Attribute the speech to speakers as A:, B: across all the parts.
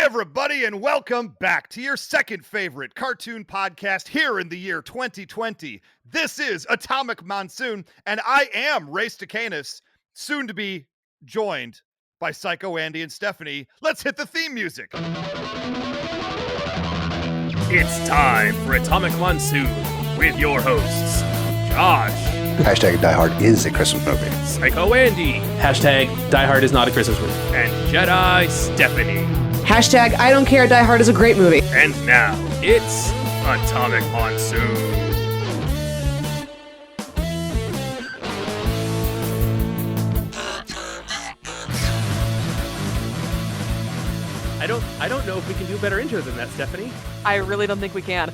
A: everybody, and welcome back to your second favorite cartoon podcast here in the year 2020. This is Atomic Monsoon, and I am Ray Stakenas, soon to be joined by Psycho Andy and Stephanie. Let's hit the theme music.
B: It's time for Atomic Monsoon with your hosts, Josh.
C: Hashtag Die Hard is a Christmas movie.
B: Psycho Andy.
D: Hashtag Die Hard is not a Christmas movie.
B: And Jedi Stephanie.
E: Hashtag I don't care, Die Hard is a great movie.
B: And now, it's Atomic Monsoon. I don't know if we can do a better intro than that, Stephanie.
E: I really don't think we can.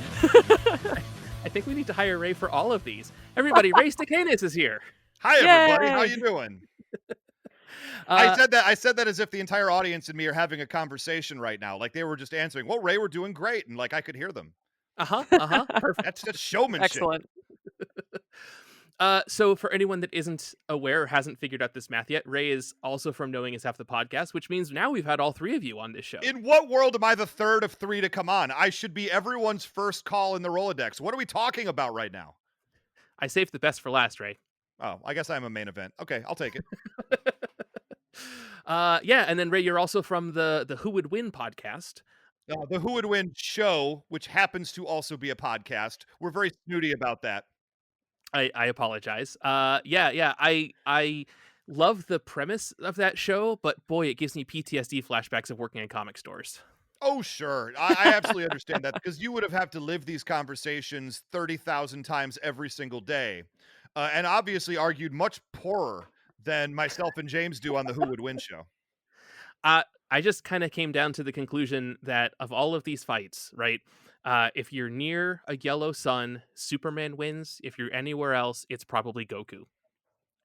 B: I think we need to hire Ray for all of these. Everybody, Ray Stakenas is here.
A: Hi, everybody.
E: Yay!
A: How you doing? I said that as if the entire audience and me are having a conversation right now. Like they were just answering, well, Ray, we're doing great. And like I could hear them.
B: Perfect.
A: That's showmanship.
E: Excellent.
B: So for anyone that isn't aware or hasn't figured out this math yet, Ray is also from Knowing Is Half the Podcast, which means now we've had all three of you on this show.
A: In what world am I the third of three to come on? I should be everyone's first call in the Rolodex. What are we talking about right now?
B: I saved the best for last, Ray.
A: Oh, I guess I'm a main event. Okay, I'll take it.
B: Yeah, and then Ray, you're also from the Who Would Win podcast.
A: The Who Would Win show, which happens to also be a podcast. We're very snooty about that.
B: I apologize. I love the premise of that show, but boy, it gives me PTSD flashbacks of working in comic stores.
A: Oh, sure. I absolutely understand that because you would have had to live these conversations 30,000 times every single day. And obviously argued much poorer than myself and James do on the Who Would Win show.
B: I just kind of came down to the conclusion that of all of these fights, right? If you're near a yellow sun, Superman wins. If you're anywhere else, it's probably Goku.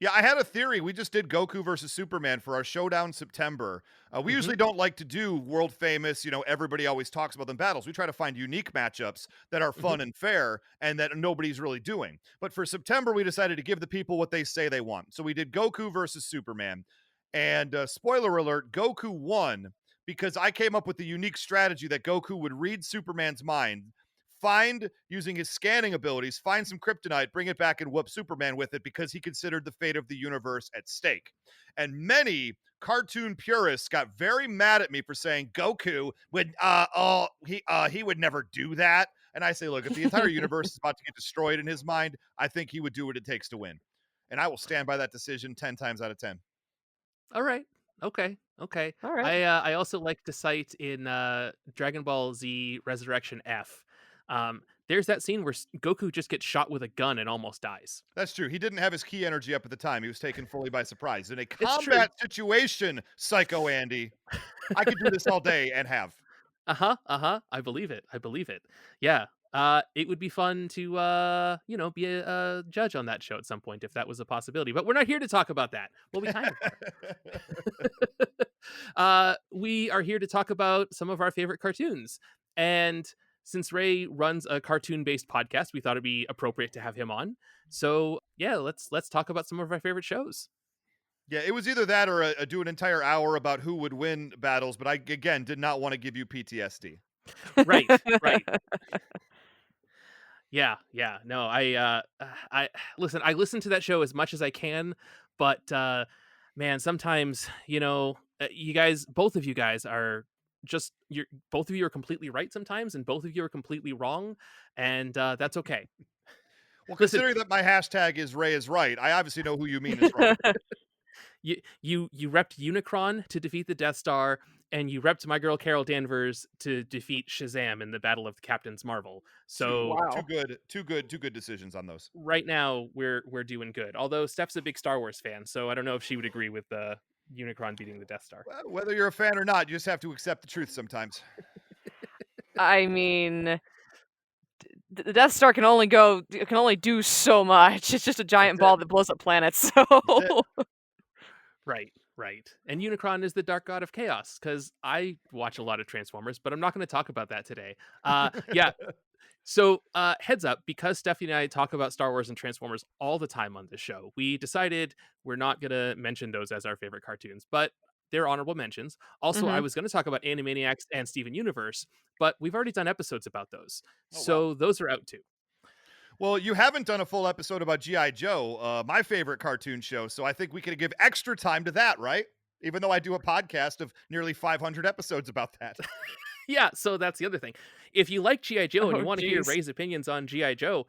A: Yeah, I had a theory. We just did Goku versus Superman for our Showdown September. We usually don't like to do world famous, everybody always talks about them battles. We try to find unique matchups that are fun and fair and that nobody's really doing. But for September, we decided to give the people what they say they want. So we did Goku versus Superman. And spoiler alert, Goku won because I came up with the unique strategy that Goku would read Superman's mind, using his scanning abilities, find some kryptonite, bring it back and whoop Superman with it because he considered the fate of the universe at stake. And many cartoon purists got very mad at me for saying Goku would, he would never do that. And I say, look, if the entire universe is about to get destroyed in his mind, I think he would do what it takes to win. And I will stand by that decision 10 times out of 10.
B: All right. Okay.
E: All right.
B: I also like to cite in Dragon Ball Z Resurrection F. There's that scene where Goku just gets shot with a gun and almost dies.
A: That's true. He didn't have his ki energy up at the time. He was taken fully by surprise. In a combat situation, Psycho Andy, I could do this all day and have.
B: I believe it. Yeah. It would be fun to, be a judge on that show at some point if that was a possibility. But we're not here to talk about that. Well, we kind of are. We are here to talk about some of our favorite cartoons. And since Ray runs a cartoon-based podcast, we thought it'd be appropriate to have him on. So, yeah, let's talk about some of our favorite shows.
A: Yeah, it was either that or do an entire hour about who would win battles. But I, again, did not want to give you PTSD.
B: Right. Yeah. No, I listen to that show as much as I can, but man, sometimes, you guys, both of you guys are just, both of you are completely right sometimes, and both of you are completely wrong, and that's okay.
A: Well, considering that my hashtag is Ray is right, I obviously know who you mean is wrong.
B: You repped Unicron to defeat the Death Star, and you repped my girl Carol Danvers to defeat Shazam in the Battle of the Captains Marvel. So
A: wow. Two good decisions on those.
B: Right now we're doing good. Although Steph's a big Star Wars fan, so I don't know if she would agree with Unicron beating the Death Star.
A: Well, whether you're a fan or not, you just have to accept the truth sometimes.
E: I mean, the Death Star can only do so much. It's just a giant ball that blows up planets. So
B: Right. And Unicron is the dark god of chaos, because I watch a lot of Transformers, but I'm not going to talk about that today. Yeah. So heads up, because Stephanie and I talk about Star Wars and Transformers all the time on this show, we decided we're not going to mention those as our favorite cartoons. But they're honorable mentions. Also, I
E: Mhm.
B: was going to talk about Animaniacs and Steven Universe, but we've already done episodes about those.
A: Oh, wow.
B: So those are out too.
A: Well, you haven't done a full episode about G.I. Joe, my favorite cartoon show, so I think we could give extra time to that, right? Even though I do a podcast of nearly 500 episodes about that.
B: Yeah, so that's the other thing. If you like G.I. Joe and
E: Oh,
B: you want to hear
E: jeez.
B: Ray's opinions on G.I. Joe,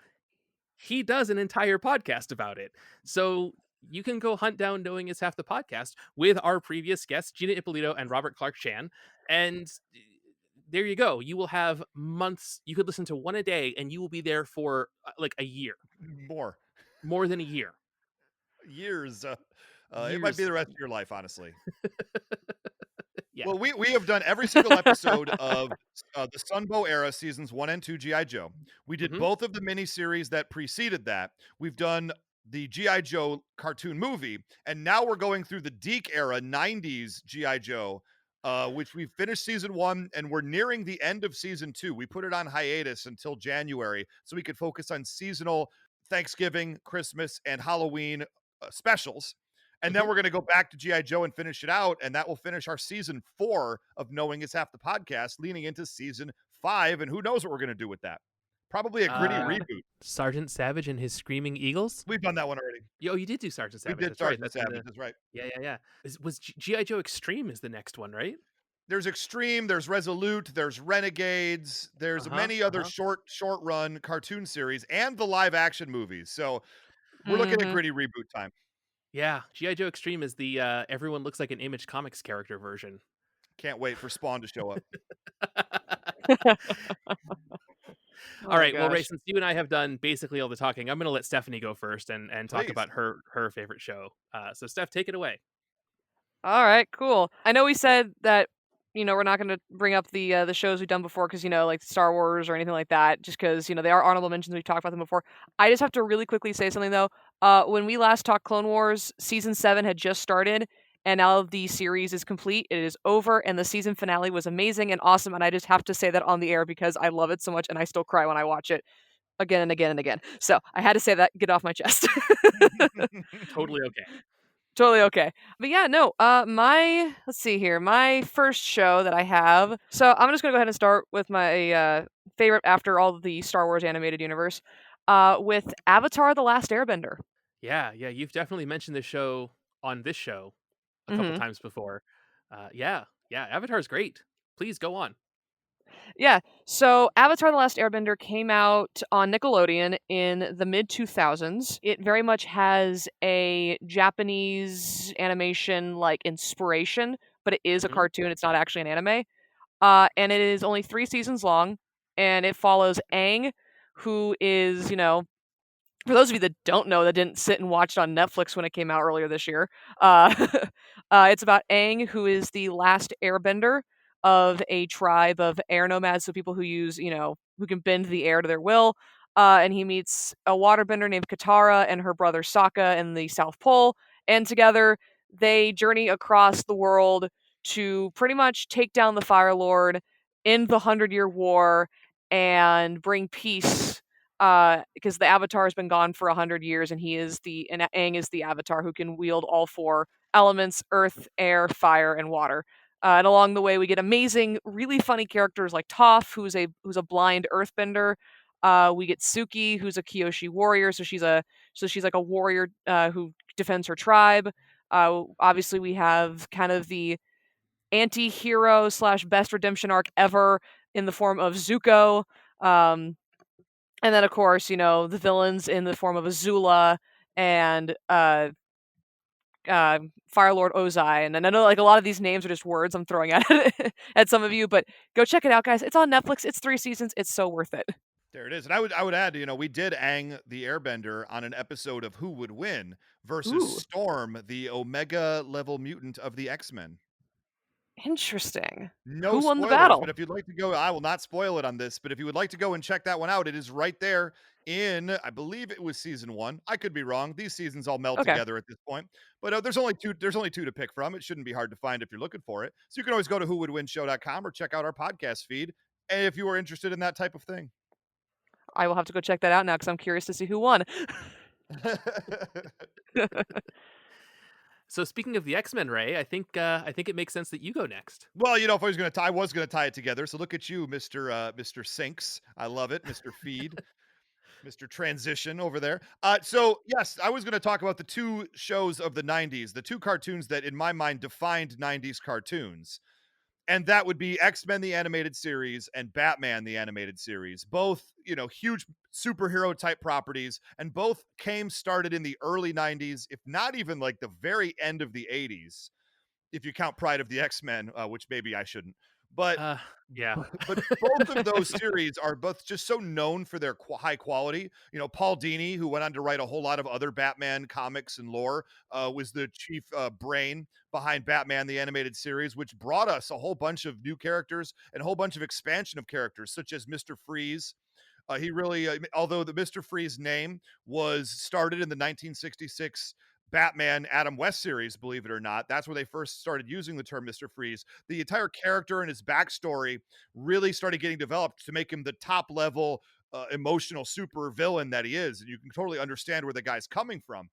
B: he does an entire podcast about it. So you can go hunt down Knowing Is Half the Podcast with our previous guests, Gina Ippolito and Robert Clark Chan. And there you go. You will have months. You could listen to one a day and you will be there for like a year,
A: More.
B: more than a year.
A: Years. It might be
B: Years.
A: the rest of your life, honestly.
B: Yeah.
A: Well, we have done every single episode of the Sunbow era, seasons 1 and 2 G.I. Joe. We did
B: Mhm.
A: both of the miniseries that preceded that. We've done the G.I. Joe cartoon movie, and now we're going through the Deke era, 90s G.I. Joe, which we finished season 1, and we're nearing the end of season 2. We put it on hiatus until January so we could focus on seasonal Thanksgiving, Christmas, and Halloween specials. And then
B: Mhm.
A: we're going to go back to G.I. Joe and finish it out. And that will finish our season 4 of Knowing Is Half the Podcast, leaning into season 5. And who knows what we're going to do with that? Probably a
E: Oh,
A: gritty
E: God.
A: reboot.
B: Sergeant Savage and his Screaming Eagles.
A: We've done that one already.
B: Oh, you did do Sergeant
A: We
B: Savage.
A: did
B: That's right.
A: Sergeant
B: That's in
A: Savage.
B: the
A: That's right.
B: yeah. Was G.I. Joe Extreme is the next one, right?
A: There's Extreme, there's Resolute, there's Renegades, there's many other short run cartoon series and the live action movies. So we're looking at
E: Mhm.
A: gritty reboot time.
B: Yeah, G.I. Joe Extreme is the everyone looks like an Image Comics character version.
A: Can't wait for Spawn to show up.
B: All right, well, Ray,
E: gosh.
B: since you and I have done basically all the talking, I'm going to let Stephanie go first and talk
A: Please.
B: about her favorite show. So, Steph, take it away.
E: All right, cool. I know we said that we're not going to bring up the shows we've done before because like Star Wars or anything like that, just because they are honorable mentions. We've talked about them before. I just have to really quickly say something though. When we last talked Clone Wars, season 7 had just started, and now the series is complete. It is over, and the season finale was amazing and awesome. And I just have to say that on the air because I love it so much, and I still cry when I watch it again and again and again. So I had to say that, get off my chest.
B: Totally okay.
E: Totally okay. But yeah, no, let's see here. My first show that I have. So I'm just gonna go ahead and start with my favorite after all of the Star Wars animated universe, with Avatar: The Last Airbender.
B: Yeah, you've definitely mentioned this show on this show a couple
E: Mhm.
B: times before. Yeah, Avatar's great. Please go on.
E: Yeah. So Avatar: The Last Airbender came out on Nickelodeon in the mid 2000s. It very much has a Japanese animation like inspiration, but it is a
B: Mhm.
E: cartoon. It's not actually an anime. And it is only 3 seasons long, and it follows Aang, who is, for those of you that don't know, that didn't sit and watch it on Netflix when it came out earlier this year, uh, it's about Aang, who is the last airbender of a tribe of air nomads, so people who use, who can bend the air to their will. And he meets a waterbender named Katara and her brother Sokka in the South Pole, and together they journey across the world to pretty much take down the Fire Lord, end the 100-Year War, and bring peace because the Avatar has been gone for 100 years, and Aang is the Avatar who can wield all 4 elements: earth, air, fire, and water. And along the way, we get amazing, really funny characters like Toph, who's a blind earthbender. We get Suki, who's a Kyoshi warrior, so she's like a warrior who defends her tribe. Obviously, we have kind of the anti-hero slash best redemption arc ever in the form of Zuko. And then, of course, the villains in the form of Azula and Fire Lord Ozai. And I know like a lot of these names are just words I'm throwing at at some of you, but go check it out, guys. It's on Netflix. It's 3 seasons. It's so worth it.
A: There it is. And I would add, we did Aang the Airbender on an episode of Who Would Win versus
E: Ooh,
A: Storm, the Omega level mutant of the X-Men.
E: interesting.
A: No
E: Who won the
A: spoilers, but
E: battle?
A: if you'd like to go, I will not spoil it on this, but if you would like to go and check that one out, it is right there in, I believe it was season 1. I could be wrong. These seasons all meld
E: Okay.
A: together at this point. But there's only two to pick from. It shouldn't be hard to find if you're looking for it. So you can always go to whowouldwinshow.com or check out our podcast feed if you are interested in that type of thing.
E: I will have to go check that out now because I'm curious to see who won.
B: So speaking of the X-Men, Ray, I think it makes sense that you go next.
A: Well, if I was gonna tie it together. So look at you, Mr. Sinks. I love it, Mr. Feed, Mr. Transition over there. So yes, I was gonna talk about the two shows of the '90s, the two cartoons that, in my mind, defined '90s cartoons. And that would be X-Men the animated series and Batman the animated series. Both, huge superhero type properties, and both started in the early '90s, if not even like the very end of the '80s, if you count Pride of the X-Men, which maybe I shouldn't. But
B: Yeah.
A: but both of those series are both just so known for their high quality. Paul Dini, who went on to write a whole lot of other Batman comics and lore, was the chief brain behind Batman the animated series, which brought us a whole bunch of new characters and a whole bunch of expansion of characters, such as Mr. Freeze. He really, although the Mr. Freeze name was started in the 1966 Batman Adam West series, believe it or not, that's where they first started using the term Mr. Freeze. The entire character and his backstory really started getting developed to make him the top level emotional super villain that he is. And you can totally understand where the guy's coming from.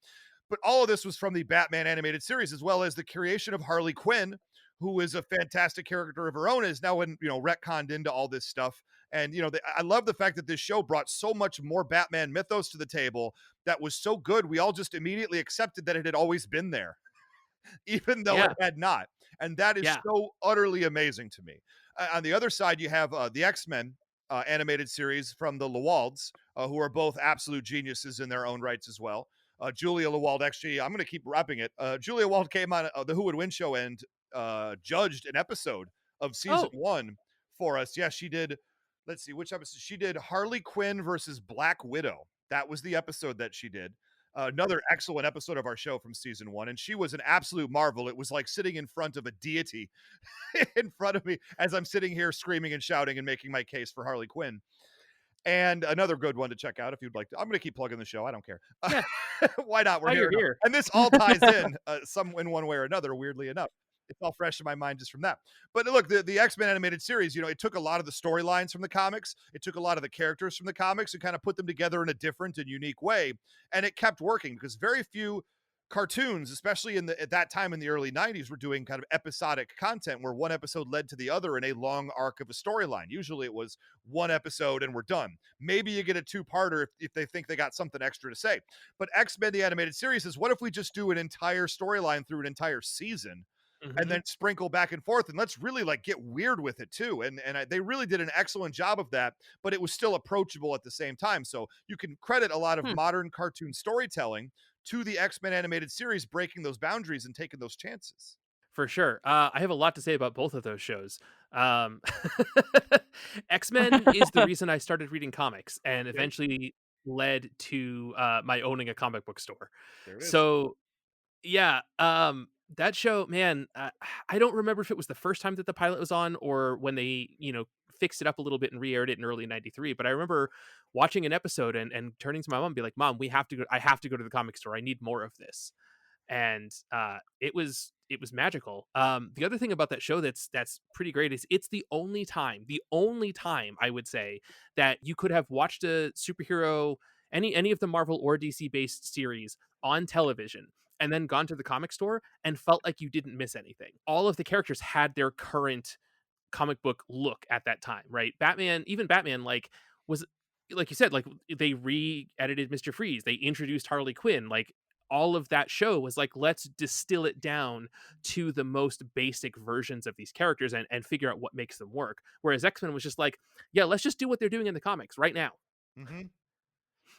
A: But all of this was from the Batman animated series, as well as the creation of Harley Quinn, who is a fantastic character of her own, is now retconned into all this stuff. And I love the fact that this show brought so much more Batman mythos to the table that was so good. We all just immediately accepted that it had always been there, even though it
B: Yeah.
A: had not. And that is
B: Yeah.
A: so utterly amazing to me. On the other side, you have the X-Men animated series from the Lewalds, who are both absolute geniuses in their own rights as well. Julia Lewald, actually, I'm going to keep wrapping it. Julia Lewald came on the Who Would Win show and judged an episode of season
B: Oh,
A: 1 for us. Yeah, she did. Let's see which episode she did. Harley Quinn versus Black Widow. That was the episode that she did. Another excellent episode of our show from season 1, and she was an absolute marvel. It was like sitting in front of a deity in front of me as I'm sitting here screaming and shouting and making my case for Harley Quinn. And another good one to check out if you'd like to. I'm going to keep plugging the show. I don't care.
B: yeah.
A: Why not? We're
B: Why you're
A: here.
B: here.
A: And this all ties in some in one way or another, weirdly enough. It's all fresh in my mind just from that. But look, the X-Men animated series, it took a lot of the storylines from the comics. It took a lot of the characters from the comics and kind of put them together in a different and unique way. And it kept working because very few cartoons, especially at that time in the early '90s, were doing kind of episodic content where one episode led to the other in a long arc of a storyline. Usually it was one episode and we're done. Maybe you get a two-parter if they think they got something extra to say. But X-Men the animated series is, what if we just do an entire storyline through an entire season and
B: Mhm.
A: then sprinkle back and forth, and let's really get weird with it too. They really did an excellent job of that, but it was still approachable at the same time. So you can credit a lot of
E: Hmm.
A: modern cartoon storytelling to the X-Men animated series breaking those boundaries and taking those chances.
B: For sure. I have a lot to say about both of those shows. Um, X-Men is the reason I started reading comics and
A: Okay,
B: eventually led to my owning a comic book store.
A: there it is.
B: So yeah, that show, man, I don't remember if it was the first time that the pilot was on or when they, fixed it up a little bit and re-aired it in early '93. But I remember watching an episode and turning to my mom and be like, "Mom, we have to go. I have to go to the comic store. I need more of this." And it was magical. The other thing about that show that's pretty great is it's the only time I would say that you could have watched a superhero, any of the Marvel or DC based series on television and then gone to the comic store and felt like you didn't miss anything. All of the characters had their current comic book look at that time, right? Even Batman, was, like you said, like they re-edited Mr. Freeze, they introduced Harley Quinn, like all of that show was like, let's distill it down to the most basic versions of these characters and figure out what makes them work. Whereas X-Men was just like, yeah, let's just do what they're doing in the comics right now.
A: Mm-hmm.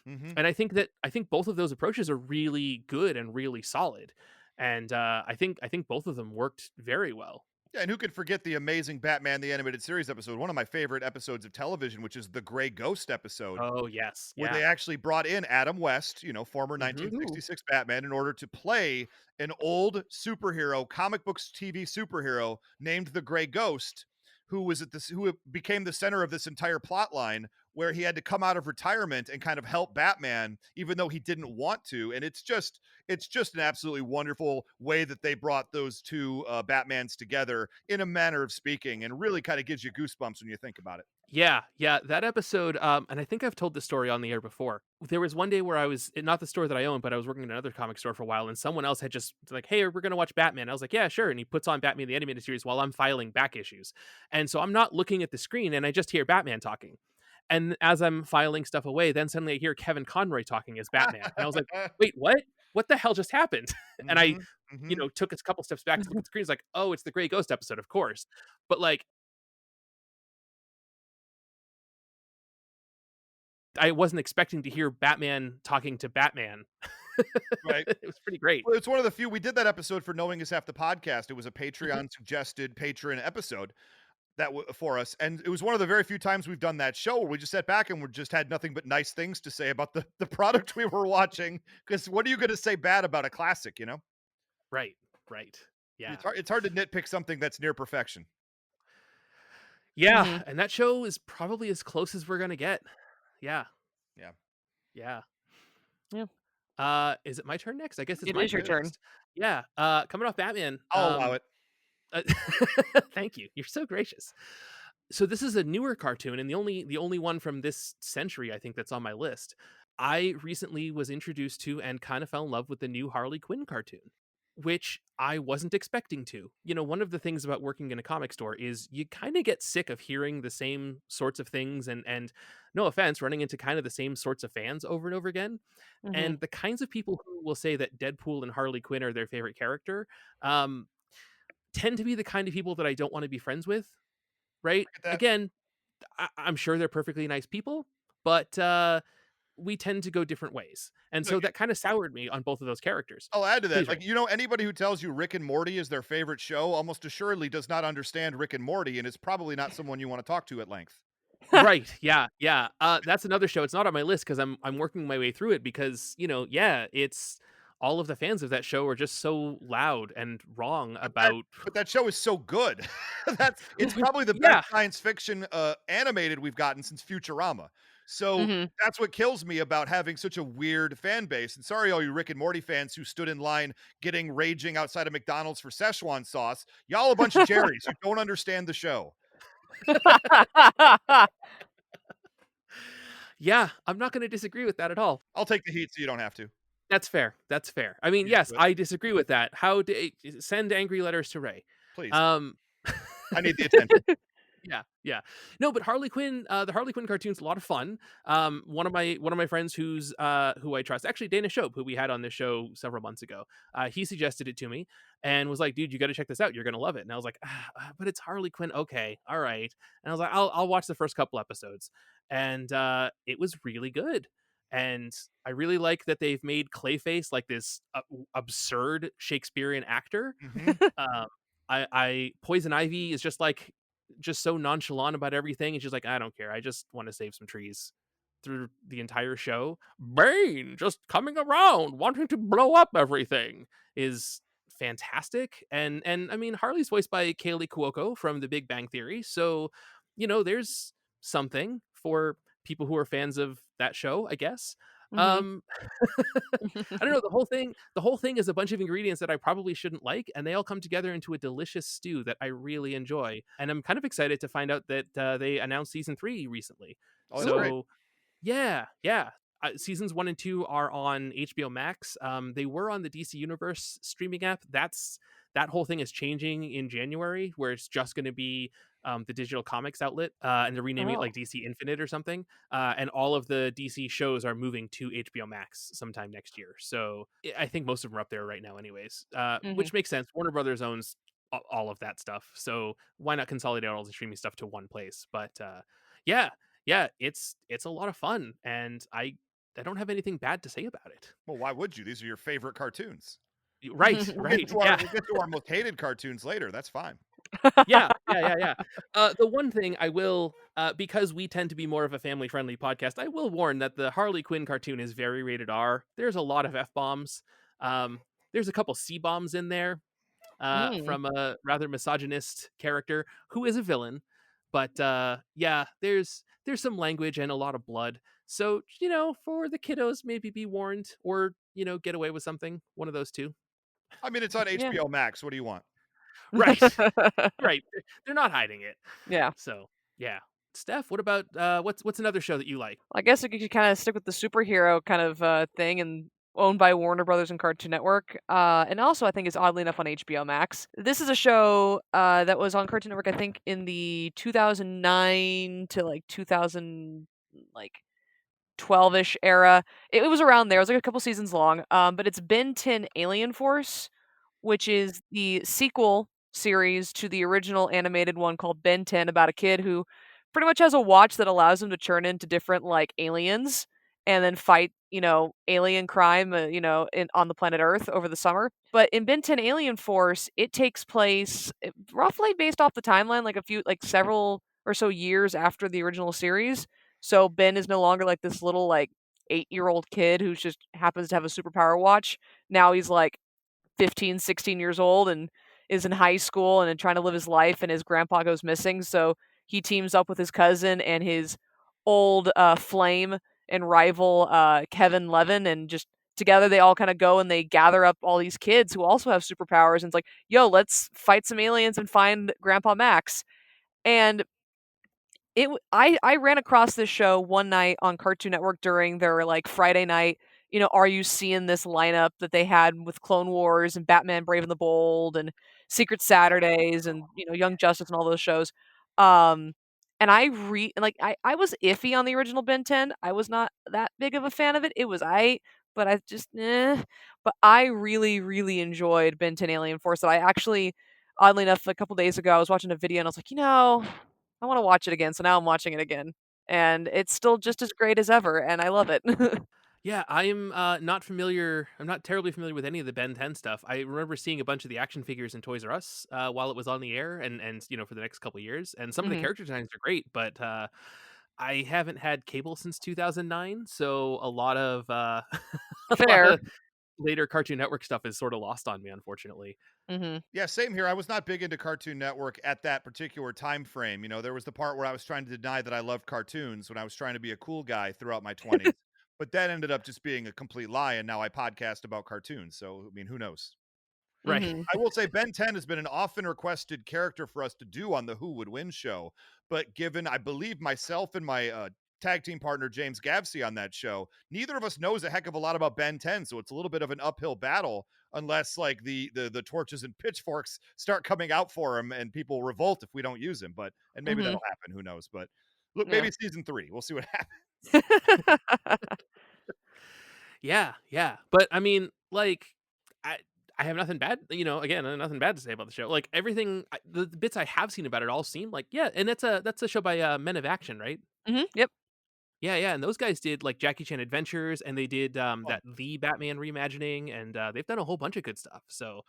A: Mm-hmm.
B: And I think both of those approaches are really good and really solid. And I think both of them worked very well.
A: Yeah, and who could forget the amazing Batman the Animated Series episode, one of my favorite episodes of television, which is the Gray Ghost episode,
B: Oh yes,
A: where
B: yeah.
A: they actually brought in Adam West, former
B: Mhm.
A: 1966 Batman, in order to play an old superhero, comic books TV superhero named the Gray Ghost, who became the center of this entire plot line where he had to come out of retirement and kind of help Batman, even though he didn't want to. And it's just an absolutely wonderful way that they brought those two Batmans together in a manner of speaking, and really kind of gives you goosebumps when you think about it.
B: Yeah, yeah, that episode, and I think I've told this story on the air before. There was one day where I was not the store that I own, but I was working in another comic store for a while, and someone else had just like, "Hey, we're gonna watch Batman." I was like, "Yeah, sure." And he puts on Batman the animated series while I'm filing back issues, and so I'm not looking at the screen, and I just hear Batman talking. And as I'm filing stuff away, then suddenly I hear Kevin Conroy talking as Batman, and I was like, "Wait, what? What the hell just happened?" And I,
A: Mhm, mhm.
B: took a couple steps back to look at the screen. It's like, "Oh, it's the Gray Ghost episode, of course." But like, I wasn't expecting to hear Batman talking to Batman.
A: Right.
B: It was pretty great.
A: Well, it's one of the few we did that episode for Knowing Is Half the Podcast. It was a
B: Mhm.
A: Patreon suggested patron episode for us, and it was one of the very few times we've done that show where we just sat back and we just had nothing but nice things to say about the product we were watching. Because what are you going to say bad about a classic? You know,
B: Right, right. Yeah.
A: it's hard to nitpick something that's near perfection.
B: Yeah,
E: Mhm.
B: and that show is probably as close as we're gonna get. Yeah,
A: Yeah,
B: yeah.
E: Yeah.
B: Is it my turn next? I guess it's
E: It
B: my
E: is your
B: turn
E: turn.
B: next. Yeah, coming off Batman,
A: I'll allow it.
B: uh, thank you. You're so gracious. So this is a newer cartoon and the only one from this century I think that's on my list. I recently was introduced to and kind of fell in love with the new Harley Quinn cartoon, which I wasn't expecting to. One of the things about working in a comic store is you kind of get sick of hearing the same sorts of things and no offense, running into kind of the same sorts of fans over and over again.
E: Mhm.
B: And the kinds of people who will say that Deadpool and Harley Quinn are their favorite character um, tend to be the kind of people that I don't want to be friends with, right?
A: Look at that.
B: Again, I'm sure they're perfectly nice people, but we tend to go different ways. And so
A: Look,
B: that kind of soured me on both of those characters.
A: I'll add to that.
B: Please,
A: Like,
B: Ray.
A: anybody who tells you Rick and Morty is their favorite show almost assuredly does not understand Rick and Morty, and is probably not someone you want to talk to at length.
B: Right. Yeah. Yeah. That's another show. It's not on my list because I'm working my way through it because, yeah, it's all of the fans of that show are just so loud and wrong
A: But that
B: about
A: but that show is so good. It's probably the best
B: yeah.
A: science fiction, animated we've gotten since Futurama. So,
E: Mhm.
A: that's what kills me about having such a weird fan base, and sorry all you Rick and Morty fans who stood in line getting raging outside of McDonald's for Szechuan sauce. Y'all a bunch of Jerrys who don't understand the show.
B: Yeah, I'm not going to disagree with that at all.
A: I'll take the heat so you don't have to.
B: That's fair. That's fair. I mean,
A: Used
B: yes,
A: to it.
B: I disagree with that. Send angry letters to Ray.
A: Please.
B: Um
A: I need the attention.
B: Yeah, yeah. No, but Harley Quinn, the Harley Quinn cartoon's a lot of fun. One of my friends who I trust, actually Dana Shope, who we had on this show several months ago, he suggested it to me and was like, "Dude, you got to check this out. You're gonna love it." And I was like, "But it's Harley Quinn. Okay, all right." And I was like, "I'll watch the first couple episodes," and it was really good. And I really like that they've made Clayface like this absurd Shakespearean actor.
A: Mhm.
B: Um, I Poison Ivy is just so nonchalant about everything, and she's like, "I don't care. I just want to save some trees." Through the entire show, Bane just coming around, wanting to blow up everything is fantastic. And I mean, Harley's voiced by Kaylee Cuoco from The Big Bang Theory, so there's something for people who are fans of that show, I guess.
E: Mhm.
B: Um, I don't know. The whole thing is a bunch of ingredients that I probably shouldn't like, and they all come together into a delicious stew that I really enjoy. And I'm kind of excited to find out that they announced season 3 recently.
A: Oh, that's great.
B: So yeah, yeah. Seasons 1 and 2 are on HBO Max. They were on the DC Universe streaming app. That whole thing is changing in January, where it's just going to be the digital comics outlet, and they're renaming it
E: Oh.
B: like DC Infinite or something. And all of the DC shows are moving to HBO Max sometime next year. So I think most of them are up there right now, anyways.
E: Mhm.
B: Which makes sense. Warner Brothers owns all of that stuff, so why not consolidate all the streaming stuff to one place? But yeah, yeah, it's a lot of fun, and I don't have anything bad to say about it.
A: Well, why would you? These are your favorite cartoons.
B: Right,
A: We'll get
B: right,
A: to our
B: yeah,
A: we'll get to our most hated cartoons later. That's fine.
B: yeah, yeah, yeah, yeah. The one thing I will, because we tend to be more of a family-friendly podcast, I will warn that the Harley Quinn cartoon is very rated R. There's a lot of F-bombs. There's a couple C-bombs in there
E: Mm.
B: from a rather misogynist character who is a villain. But yeah, there's some language and a lot of blood. So, for the kiddos, maybe be warned or, get away with something. One of those two.
A: I mean, it's on
E: Yeah.
A: HBO Max. What do you want?
B: Right. Right. They're not hiding it.
E: Yeah.
B: So, yeah. Steph, what about what's another show that you like?
E: I guess we could kind of stick with the superhero kind of thing and owned by Warner Brothers and Cartoon Network. And also, I think is oddly enough on HBO Max. This is a show that was on Cartoon Network, I think, in the 2009 to like 2000 like 12-ish era. It was around there. It was like a couple seasons long. But it's Ben 10 Alien Force, which is the sequel series to the original animated one called Ben 10, about a kid who pretty much has a watch that allows him to turn into different like aliens and then fight, alien crime, on the planet Earth over the summer. But in Ben 10 Alien Force, it takes place roughly based off the timeline, like several or so years after the original series. So Ben is no longer like this little like 8-year-old kid who just happens to have a superpower watch. Now he's like 15, 16 years old and is in high school and trying to live his life, and his grandpa goes missing. So he teams up with his cousin and his old flame and rival Kevin Levin, and just together they all kind of go and they gather up all these kids who also have superpowers, and it's like, yo, let's fight some aliens and find Grandpa Max. And I ran across this show one night on Cartoon Network during their like Friday night, are you seeing this lineup that they had with Clone Wars and Batman Brave and the Bold and Secret Saturdays and Young Justice and all those shows. Um and I was iffy on the original Ben 10. I was not that big of a fan of it. It was but I just but I really, really enjoyed Ben 10 Alien Force. That I actually, oddly enough, a couple days ago I was watching a video and I was like, I wanna watch it again, so now I'm watching it again, and it's still just as great as ever, and I love it.
B: Yeah, I'm not terribly familiar with any of the Ben 10 stuff. I remember seeing a bunch of the action figures in Toys R Us while it was on the air, and for the next couple years. And some of the
E: Mhm.
B: character designs are great, but I haven't had cable since 2009, so a lot of a lot
E: Fair.
B: of later Cartoon Network stuff is sort of lost on me, unfortunately.
E: Mhm.
A: Yeah, same here. I was not big into Cartoon Network at that particular time frame. There was the part where I was trying to deny that I loved cartoons when I was trying to be a cool guy throughout my 20s. But that ended up just being a complete lie, and now I podcast about cartoons. So, I mean, who knows?
B: Right.
E: Mhm.
A: I will say Ben 10 has been an often requested character for us to do on the Who Would Win show. But given, I believe, myself and my tag team partner, James Gavsey, on that show, neither of us knows a heck of a lot about Ben 10. So it's a little bit of an uphill battle unless like the torches and pitchforks start coming out for him and people revolt if we don't use him. And maybe
E: Mhm.
A: that'll happen. Who knows? But look,
E: Yeah.
A: maybe season 3. We'll see what happens.
B: Yeah, yeah. But I mean, like, I I have nothing bad, again, nothing bad to say about the show. Like everything, the bits I have seen about it all seem like, yeah, and that's a show by Men of Action, right?
E: Mhm. Yep.
B: Yeah, yeah, and those guys did like Jackie Chan Adventures, and they did
A: Oh,
B: that the Batman reimagining, and they've done a whole bunch of good stuff. So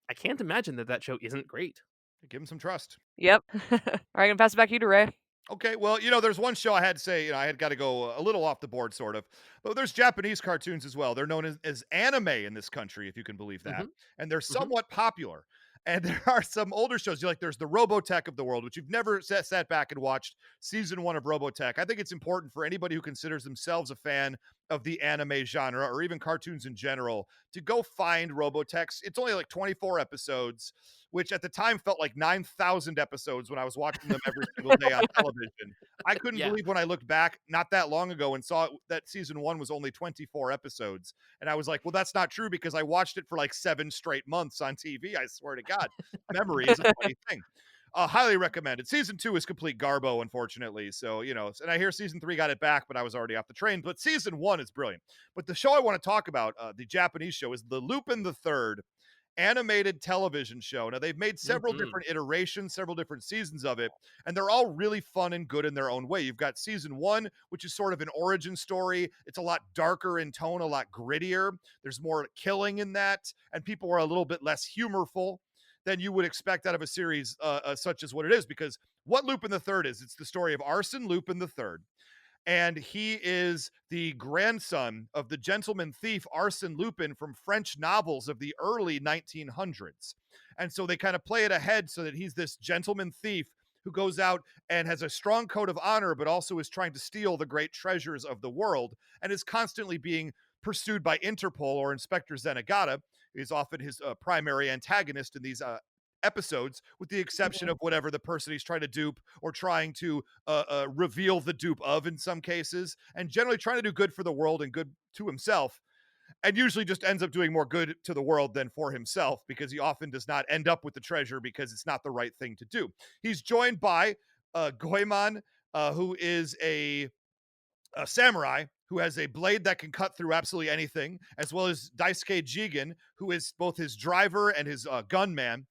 B: I can't imagine that show isn't great.
A: give him some trust.
E: Yep. Alright, gonna pass it back to you to Ray.
A: Okay, well, there's one show I had to say, I had got to go a little off the board, sort of. But there's Japanese cartoons as well. They're known as anime in this country, if you can believe that.
B: Hmm.
A: And they're
B: Hmm.
A: somewhat popular. And there are some older shows, like there's the Robotech of the world, which you've never sat back and watched season 1 of Robotech. I think it's important for anybody who considers themselves a fan of the anime genre or even cartoons in general to go find Robotech. It's only like 24 episodes, which at the time felt like 9,000 episodes when I was watching them every single day on television. I couldn't
B: Yeah.
A: believe when I looked back not that long ago and saw that season 1 was only 24 episodes. And I was like, well, that's not true because I watched it for like 7 straight months on TV. I swear to God, memory is a funny thing. Highly recommended. Season 2 is complete garbo, unfortunately. So, and I hear season 3 got it back, but I was already off the train. But season 1 is brilliant. But the show I want to talk about, the Japanese show, is the Lupin the Third animated television show. Now, they've made several
B: Hmm.
A: different iterations, several different seasons of it, and they're all really fun and good in their own way. You've got season 1, which is sort of an origin story. It's a lot darker in tone, a lot grittier. There's more killing in that, and people are a little bit less humorful than you would expect out of a series such as what it is, because what Lupin the Third is, it's the story of Arsène Lupin the Third, and he is the grandson of the gentleman thief Arsène Lupin from French novels of the early 1900s. And so they kind of play it ahead so that he's this gentleman thief who goes out and has a strong code of honor, but also is trying to steal the great treasures of the world and is constantly being pursued by Interpol or Inspector Zenigata, is often his primary antagonist in these episodes, with the exception
E: Mhm.
A: of whatever the person he's trying to dupe or trying to reveal the dupe of in some cases, and generally trying to do good for the world and good to himself, and usually just ends up doing more good to the world than for himself because he often does not end up with the treasure because it's not the right thing to do. He's joined by Goemon, who is a samurai who has a blade that can cut through absolutely anything, as well as Daisuke Jigen, who is both his driver and his gunman,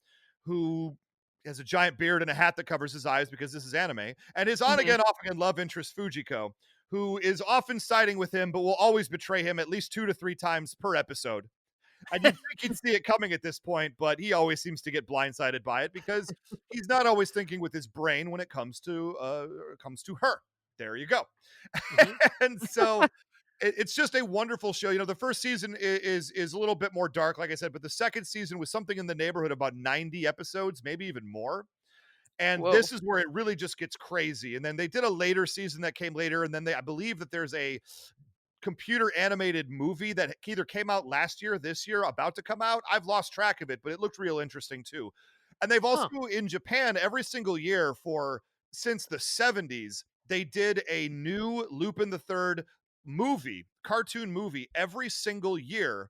A: who has a giant beard and a hat that covers his eyes because this is anime, and his on
E: Mhm.
A: again, off again love interest Fujiko, who is often siding with him, but will always betray him at least 2 to 3 times per episode. And you'd think he'd see it coming at this point, but he always seems to get blindsided by it because he's not always thinking with his brain when it comes to her. There you go.
B: Mhm.
A: And so it's just a wonderful show. You know, the first season is a little bit more dark, like I said, but the second season was something in the neighborhood of about 90 episodes, maybe even more. And
E: Whoa.
A: this is where it really just gets crazy. And then they did a later season that came later, and then I believe that there's a computer animated movie that either came out last year, this year, about to come out. I've lost track of it, but it looked real interesting too. And they've also
B: Huh.
A: in Japan every single year for since the 70s, they did a new Lupin the Third movie, cartoon movie every single year.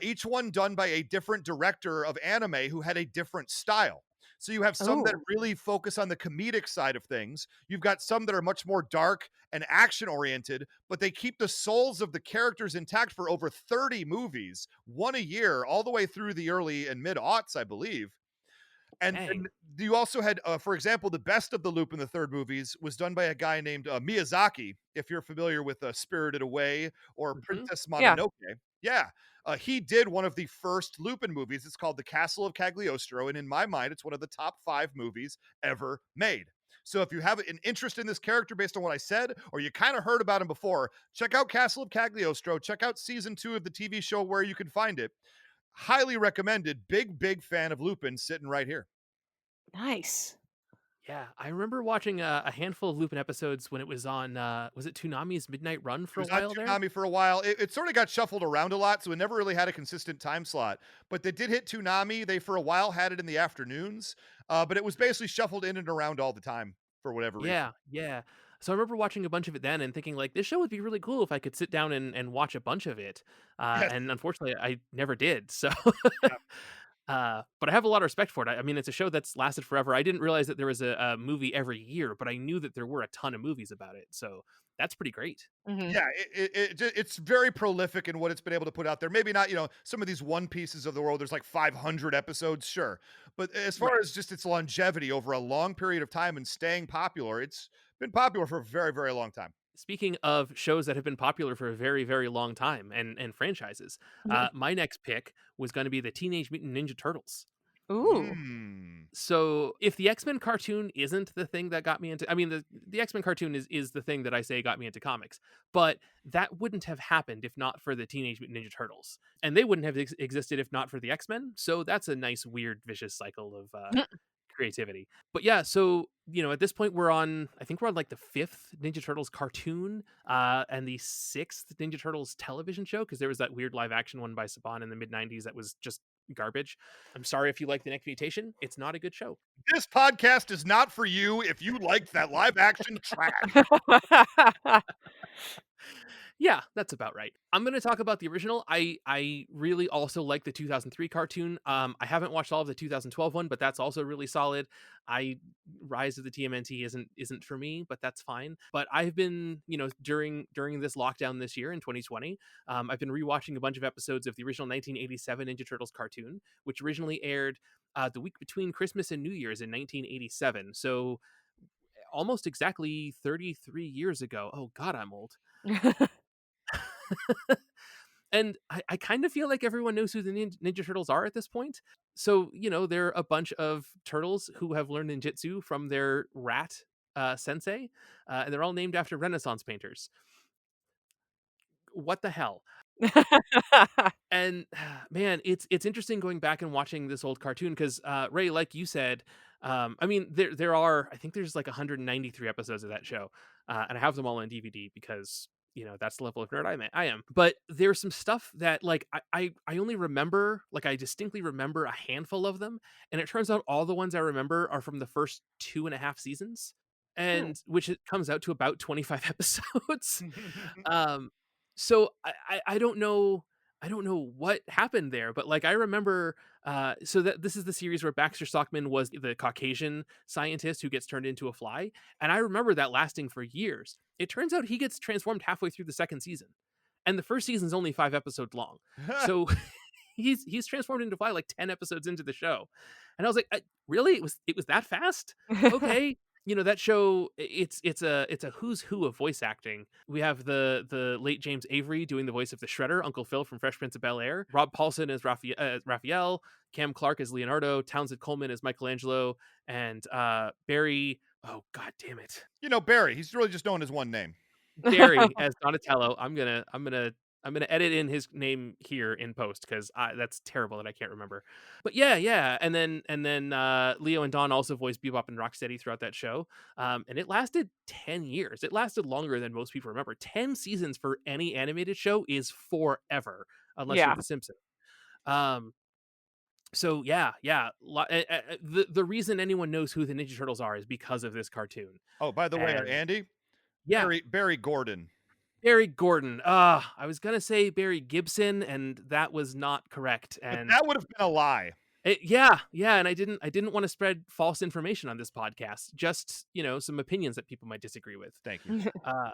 A: Each one done by a different director of anime who had a different style. So you have some that
E: Oh.
A: really focus on the comedic side of things. You've got some that are much more dark and action oriented, but they keep the souls of the characters intact for over 30 movies, one a year, all the way through the early and mid aughts, I believe. And
B: Dang.
A: then you also had, for example, the best of the Lupin the Third movies was done by a guy named Miyazaki. If you're familiar with Spirited Away or
B: Mhm.
A: Princess
E: Yeah.
A: Mononoke, yeah, he did one of the first Lupin movies. It's called The Castle of Cagliostro, and in my mind, it's one of the top 5 movies ever made. So if you have an interest in this character based on what I said, or you kind of heard about him before, check out Castle of Cagliostro. Check out season 2 of the TV show where you can find it. Highly recommended. Big fan of Lupin sitting right here.
E: Nice.
B: Yeah, I remember watching a handful of Lupin episodes when it was on, was it Toonami's Midnight Run
A: It
B: for a
A: was on
B: while there?
A: Toonami for a while. It sort of got shuffled around a lot, so it never really had a consistent time slot. But they did hit Toonami. They for a while had it in the afternoons, but it was basically shuffled in and around all the time for whatever reason.
B: Yeah, yeah. So I remember watching a bunch of it then and thinking like this show would be really cool if I could sit down and watch a bunch of it.
A: Yes.
B: And unfortunately I never did. So
A: Yeah.
B: but I have a lot of respect for it. I mean, it's a show that's lasted forever. I didn't realize that there was a movie every year, but I knew that there were a ton of movies about it. So that's pretty great.
E: Mhm.
A: Yeah, it's very prolific in what it's been able to put out there. Maybe not, some of these One Pieces of the world. There's like 500 episodes, sure, but as far
B: Right.
A: as just its longevity over a long period of time and staying popular, it's been popular for a very long time.
B: Speaking of shows that have been popular for a very, very long time and franchises,
E: Mhm.
B: my next pick was going to be the Teenage Mutant Ninja Turtles.
E: Ooh.
A: Mm.
B: So if the X-Men cartoon isn't the thing that got me into, I mean, the X-Men cartoon is the thing that I say got me into comics, but that wouldn't have happened if not for the Teenage Mutant Ninja Turtles, and they wouldn't have existed if not for the X-Men. So that's a nice, weird, vicious cycle of creativity. But yeah, so at this point I think we're on like the fifth Ninja Turtles cartoon, and the sixth Ninja Turtles television show, because there was that weird live action one by Saban in the mid-90s that was just garbage. I'm sorry if you like the next mutation. It's not a good show.
A: This podcast is not for you if you liked that live action trash.
B: Yeah, that's about right. I'm going to talk about the original. I really also like the 2003 cartoon. I haven't watched all of the 2012 one, but that's also really solid. I Rise of the TMNT isn't for me, but that's fine. But I've been, during this lockdown this year in 2020, I've been rewatching a bunch of episodes of the original 1987 Ninja Turtles cartoon, which originally aired the week between Christmas and New Year's in 1987. So almost exactly 33 years ago. Oh God, I'm old. And I kind of feel like everyone knows who the Ninja Turtles are at this point. So, they're a bunch of turtles who have learned ninjutsu from their rat sensei, and they're all named after Renaissance painters. What the hell? And man, it's interesting going back and watching this old cartoon because Ray, like you said, I mean, there are, I think there's like 193 episodes of that show, and I have them all on DVD because that's the level of nerd I am. But there's some stuff that like I only remember, like I distinctly remember a handful of them, and it turns out all the ones I remember are from the first 2.5 seasons,
E: Hmm.
B: and which it comes out to about 25 episodes. um, so I don't know. I don't know what happened there, but like I remember, so that this is the series where Baxter Stockman was the Caucasian scientist who gets turned into a fly, and I remember that lasting for years. It turns out he gets transformed halfway through the second season, and the first season's only 5 episodes long. So he's transformed into a fly like 10 episodes into the show, and I was like, really? It was that fast? Okay. That show, it's a who's who of voice acting. We have the late James Avery doing the voice of the Shredder, Uncle Phil from Fresh Prince of Bel-Air, Rob Paulson as Raphael, Cam Clark as Leonardo, Townsend Coleman as Michelangelo, and Barry, oh god damn it,
A: Barry, he's really just known as one name.
B: Barry as Donatello. I'm gonna edit in his name here in post because that's terrible that I can't remember. But yeah, and then Leo and Don also voiced Bebop and Rocksteady throughout that show, and it lasted 10 years. It lasted longer than most people remember. 10 seasons for any animated show is forever, unless you're
E: Yeah.
B: The Simpsons. Um, so yeah, the reason anyone knows who the Ninja Turtles are is because of this cartoon.
A: Oh, by the way,
B: And
A: Andy,
B: yeah,
A: Barry Gordon.
B: Barry Gordon. I was gonna say Barry Gibson, and that was not correct.
A: But
B: And
A: that would have been a lie.
B: yeah, and I didn't want to spread false information on this podcast. Just some opinions that people might disagree with.
A: Thank you.
B: Uh,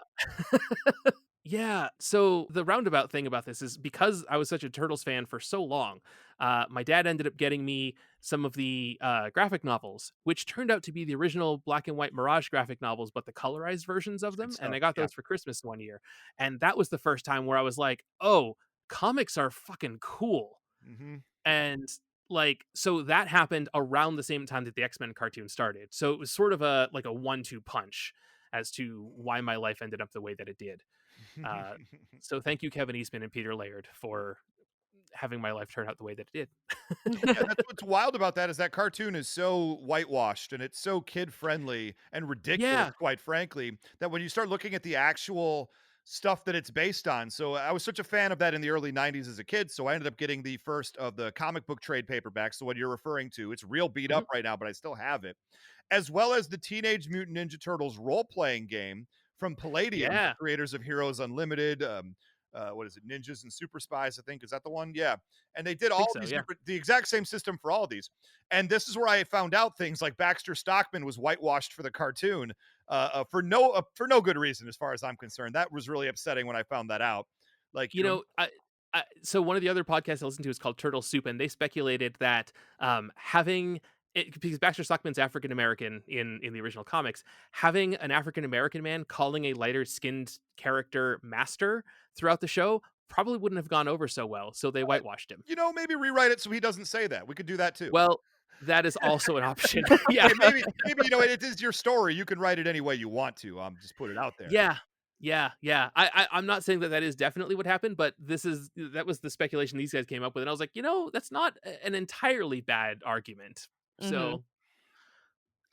B: yeah. So the roundabout thing about this is because I was such a Turtles fan for so long, my dad ended up getting me some of the graphic novels, which turned out to be the original black and white Mirage graphic novels, but the colorized versions of
A: Good
B: them. And
A: stuff.
B: I got
A: Yeah.
B: those for Christmas one year. And that was the first time where I was like, oh, comics are fucking cool.
A: Mm-hmm.
B: And like, so that happened around the same time that the X-Men cartoon started. So it was sort of a 1-2 punch as to why my life ended up the way that it did. Uh, so thank you, Kevin Eastman and Peter Laird, for having my life turn out the way that it did.
A: Yeah, that's what's wild about that is that cartoon is so whitewashed and it's so kid friendly and ridiculous,
B: Yeah.
A: quite frankly, that when you start looking at the actual stuff that it's based on. So I was such a fan of that in the early 90s as a kid. So I ended up getting the first of the comic book trade paperbacks. So what you're referring to, it's real beat
B: Mhm.
A: up right now, but I still have it, as well as the Teenage Mutant Ninja Turtles role playing game from Palladium, the
B: Yeah.
A: creators of Heroes Unlimited. What is it? Ninjas and Super Spies, I think. Is that the one? Yeah. And they did
B: I think
A: all
B: so.
A: these
B: Yeah.
A: different, the exact same system for all of these. And this is where I found out things like Baxter Stockman was whitewashed for the cartoon for no good reason, as far as I'm concerned. That was really upsetting when I found that out. Like,
B: So one of the other podcasts I listened to is called Turtle Soup, and they speculated that having it, because Baxter Stockman's African American in the original comics, having an African American man calling a lighter skinned character master throughout the show probably wouldn't have gone over so well. So they whitewashed him.
A: maybe rewrite it so he doesn't say that. We could do that too.
B: Well, that is also an option. Yeah.
A: Okay, maybe it is your story. You can write it any way you want to. Just put it out there.
B: Yeah. I'm not saying that is definitely what happened, but that was the speculation these guys came up with, and I was like, that's not an entirely bad argument. So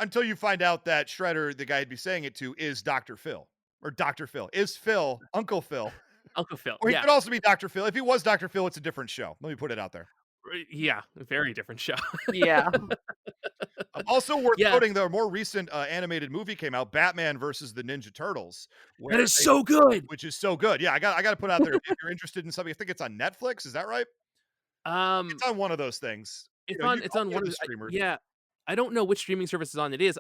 A: Until you find out that Shredder, the guy I'd be saying it to, is Dr. Phil. Or Dr. Phil. Is Phil Uncle Phil?
B: Uncle Phil,
A: Or he
B: yeah,
A: could also be Dr. Phil. If he was Dr. Phil, it's a different show. Let me put it out there.
B: yeah, very different show.
E: Yeah.
A: Also worth
B: Yeah,
A: noting, the more recent animated movie came out, Batman versus the Ninja Turtles,
B: that is so good.
A: which is so good. Yeah, I got to put out there if you're interested in something. I think it's on Netflix. Is that right?
B: Um,
A: It's on one of those things.
B: it's on one of
A: the
B: the
A: streamers.
B: yeah. I don't know which streaming service is on it is.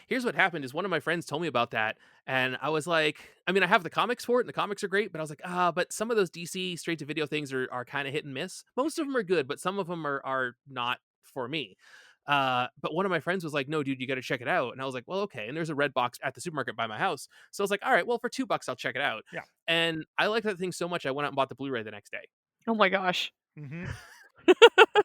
B: Here's what happened: is one of my friends told me about that, and I was like, I mean, I have the comics for it, and the comics are great, but I was like, but some of those DC straight to video things are kind of hit and miss. Most of them are good, but some of them are not for me. But one of my friends was like, no, dude, you got to check it out. And I was like, well, okay. And there's a red box at the supermarket by my house. So I was like, all right, well, for $2, I'll check it out.
A: Yeah.
B: And I liked that thing so much, I went out and bought the Blu-ray the next day.
E: Oh my gosh.
A: Mm-hmm.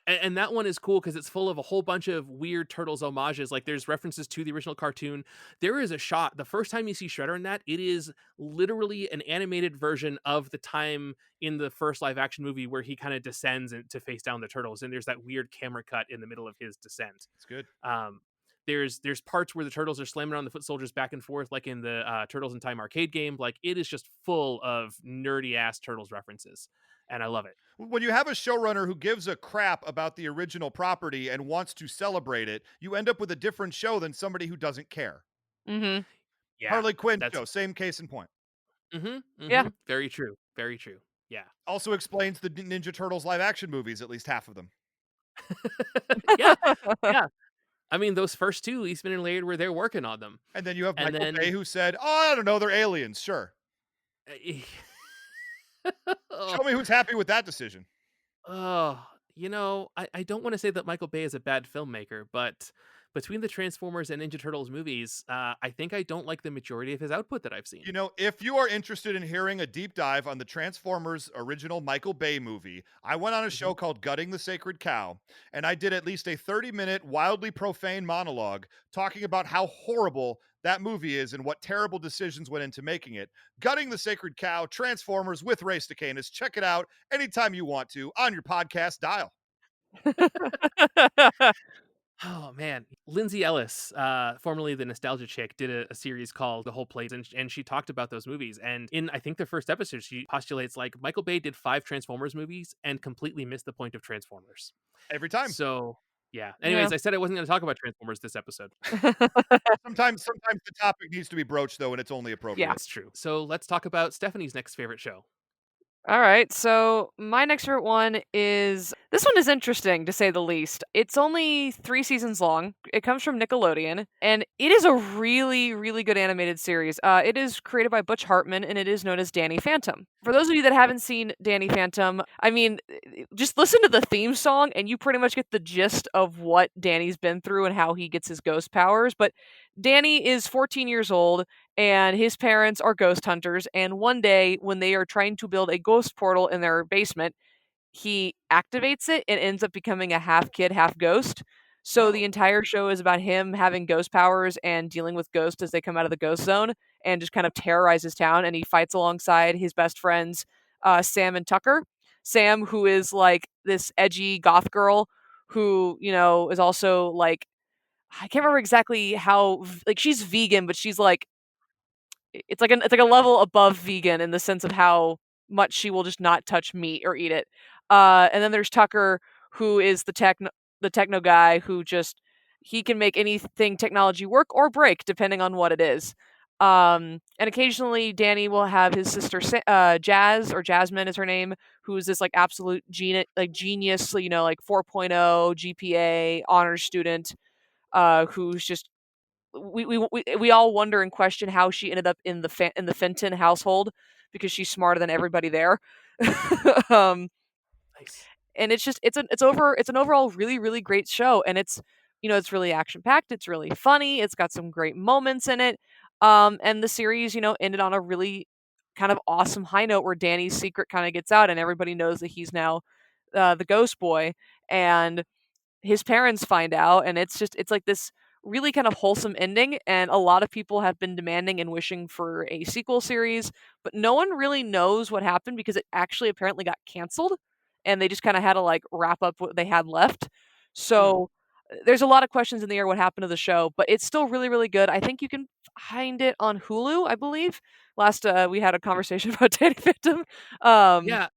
B: And that one is cool because it's full of a whole bunch of weird Turtles homages. Like there's references to the original cartoon. There is a shot, the first time you see Shredder in that, it is literally an animated version of the time in the first live action movie where he kind of descends to face down the Turtles. And there's that weird camera cut in the middle of his descent.
A: It's good.
B: There's parts where the turtles are slamming on the foot soldiers back and forth, like in the Turtles in Time arcade game. Like, it is just full of nerdy ass Turtles references, and I love it.
A: When you have a showrunner who gives a crap about the original property and wants to celebrate it, you end up with a different show than somebody who doesn't care.
E: Mm-hmm.
B: Yeah,
A: Harley Quinn
B: that's
A: show, same case in point.
E: Yeah.
B: very true, very true. Yeah,
A: Also explains the Ninja Turtles live action movies, at least half of them.
B: yeah, yeah. I mean, those first two, Eastman and Laird, were there working on them,
A: And then you have
B: and
A: Michael
B: then
A: Bay who said, "Oh, I don't know, they're aliens, sure."
B: oh,
A: Show me who's happy with that decision.
B: oh, I don't want to say that Michael Bay is a bad filmmaker, but between the Transformers and Ninja Turtles movies, I think I don't like the majority of his output that I've seen.
A: You know, if you are interested in hearing a deep dive on the Transformers original Michael Bay movie, I went on a show called Gutting the Sacred Cow, and I did at least a 30-minute wildly profane monologue talking about how horrible that movie is and what terrible decisions went into making it. Gutting the Sacred Cow, Transformers with Ray Stakenas. Check it out anytime you want to on your podcast dial.
B: Oh man, Lindsay Ellis, formerly the Nostalgia Chick, did a series called The Whole Plate, and she talked about those movies. And in, I think, the first episode, she postulates like Michael Bay did 5 Transformers movies and completely missed the point of Transformers.
A: Every time.
B: So yeah.
E: Yeah.
B: Anyways, I said I wasn't going to talk about Transformers this episode.
A: Sometimes the topic needs to be broached though, and it's only appropriate.
B: That's true. So let's talk about Stephanie's next favorite show.
E: All right, so my next favorite one is this one is interesting to say the least. It's only 3 seasons long. It comes from Nickelodeon, and it is a really, really good animated series. It is created by Butch Hartman, and it is known as Danny Phantom. For those of you that haven't seen Danny Phantom, I mean, just listen to the theme song, and you pretty much get the gist of what Danny's been through and how he gets his ghost powers. But Danny is 14 years old, and his parents are ghost hunters. And one day, when they are trying to build a ghost portal in their basement, he activates it and ends up becoming a half kid, half ghost. So the entire show is about him having ghost powers and dealing with ghosts as they come out of the ghost zone and just kind of terrorizes town. And he fights alongside his best friends, Sam and Tucker. Sam, who is like this edgy goth girl who, is also like, I can't remember exactly how, like, she's vegan, but she's like, it's like a level above vegan in the sense of how much she will just not touch meat or eat it. And then there's Tucker, who is the techno guy who just he can make anything technology work or break depending on what it is. And occasionally Danny will have his sister Jazz, or Jasmine is her name, who is this like absolute genius, like 4.0 GPA honors student, who's just we all wonder and question how she ended up in the Fenton household because she's smarter than everybody there. um,
B: Nice.
E: and it's an overall really, really great show, and it's really action packed, it's really funny, it's got some great moments in it. And the series ended on a really kind of awesome high note where Danny's secret kind of gets out and everybody knows that he's now the ghost boy, and his parents find out, and it's like this really kind of wholesome ending. And a lot of people have been demanding and wishing for a sequel series, but no one really knows what happened because it actually apparently got canceled, and they just kind of had to like wrap up what they had left. So there's a lot of questions in the air what happened to the show, but it's still really, really good. I think you can find it on Hulu, I believe. Last we had a conversation about Danny Phantom.
B: Yeah.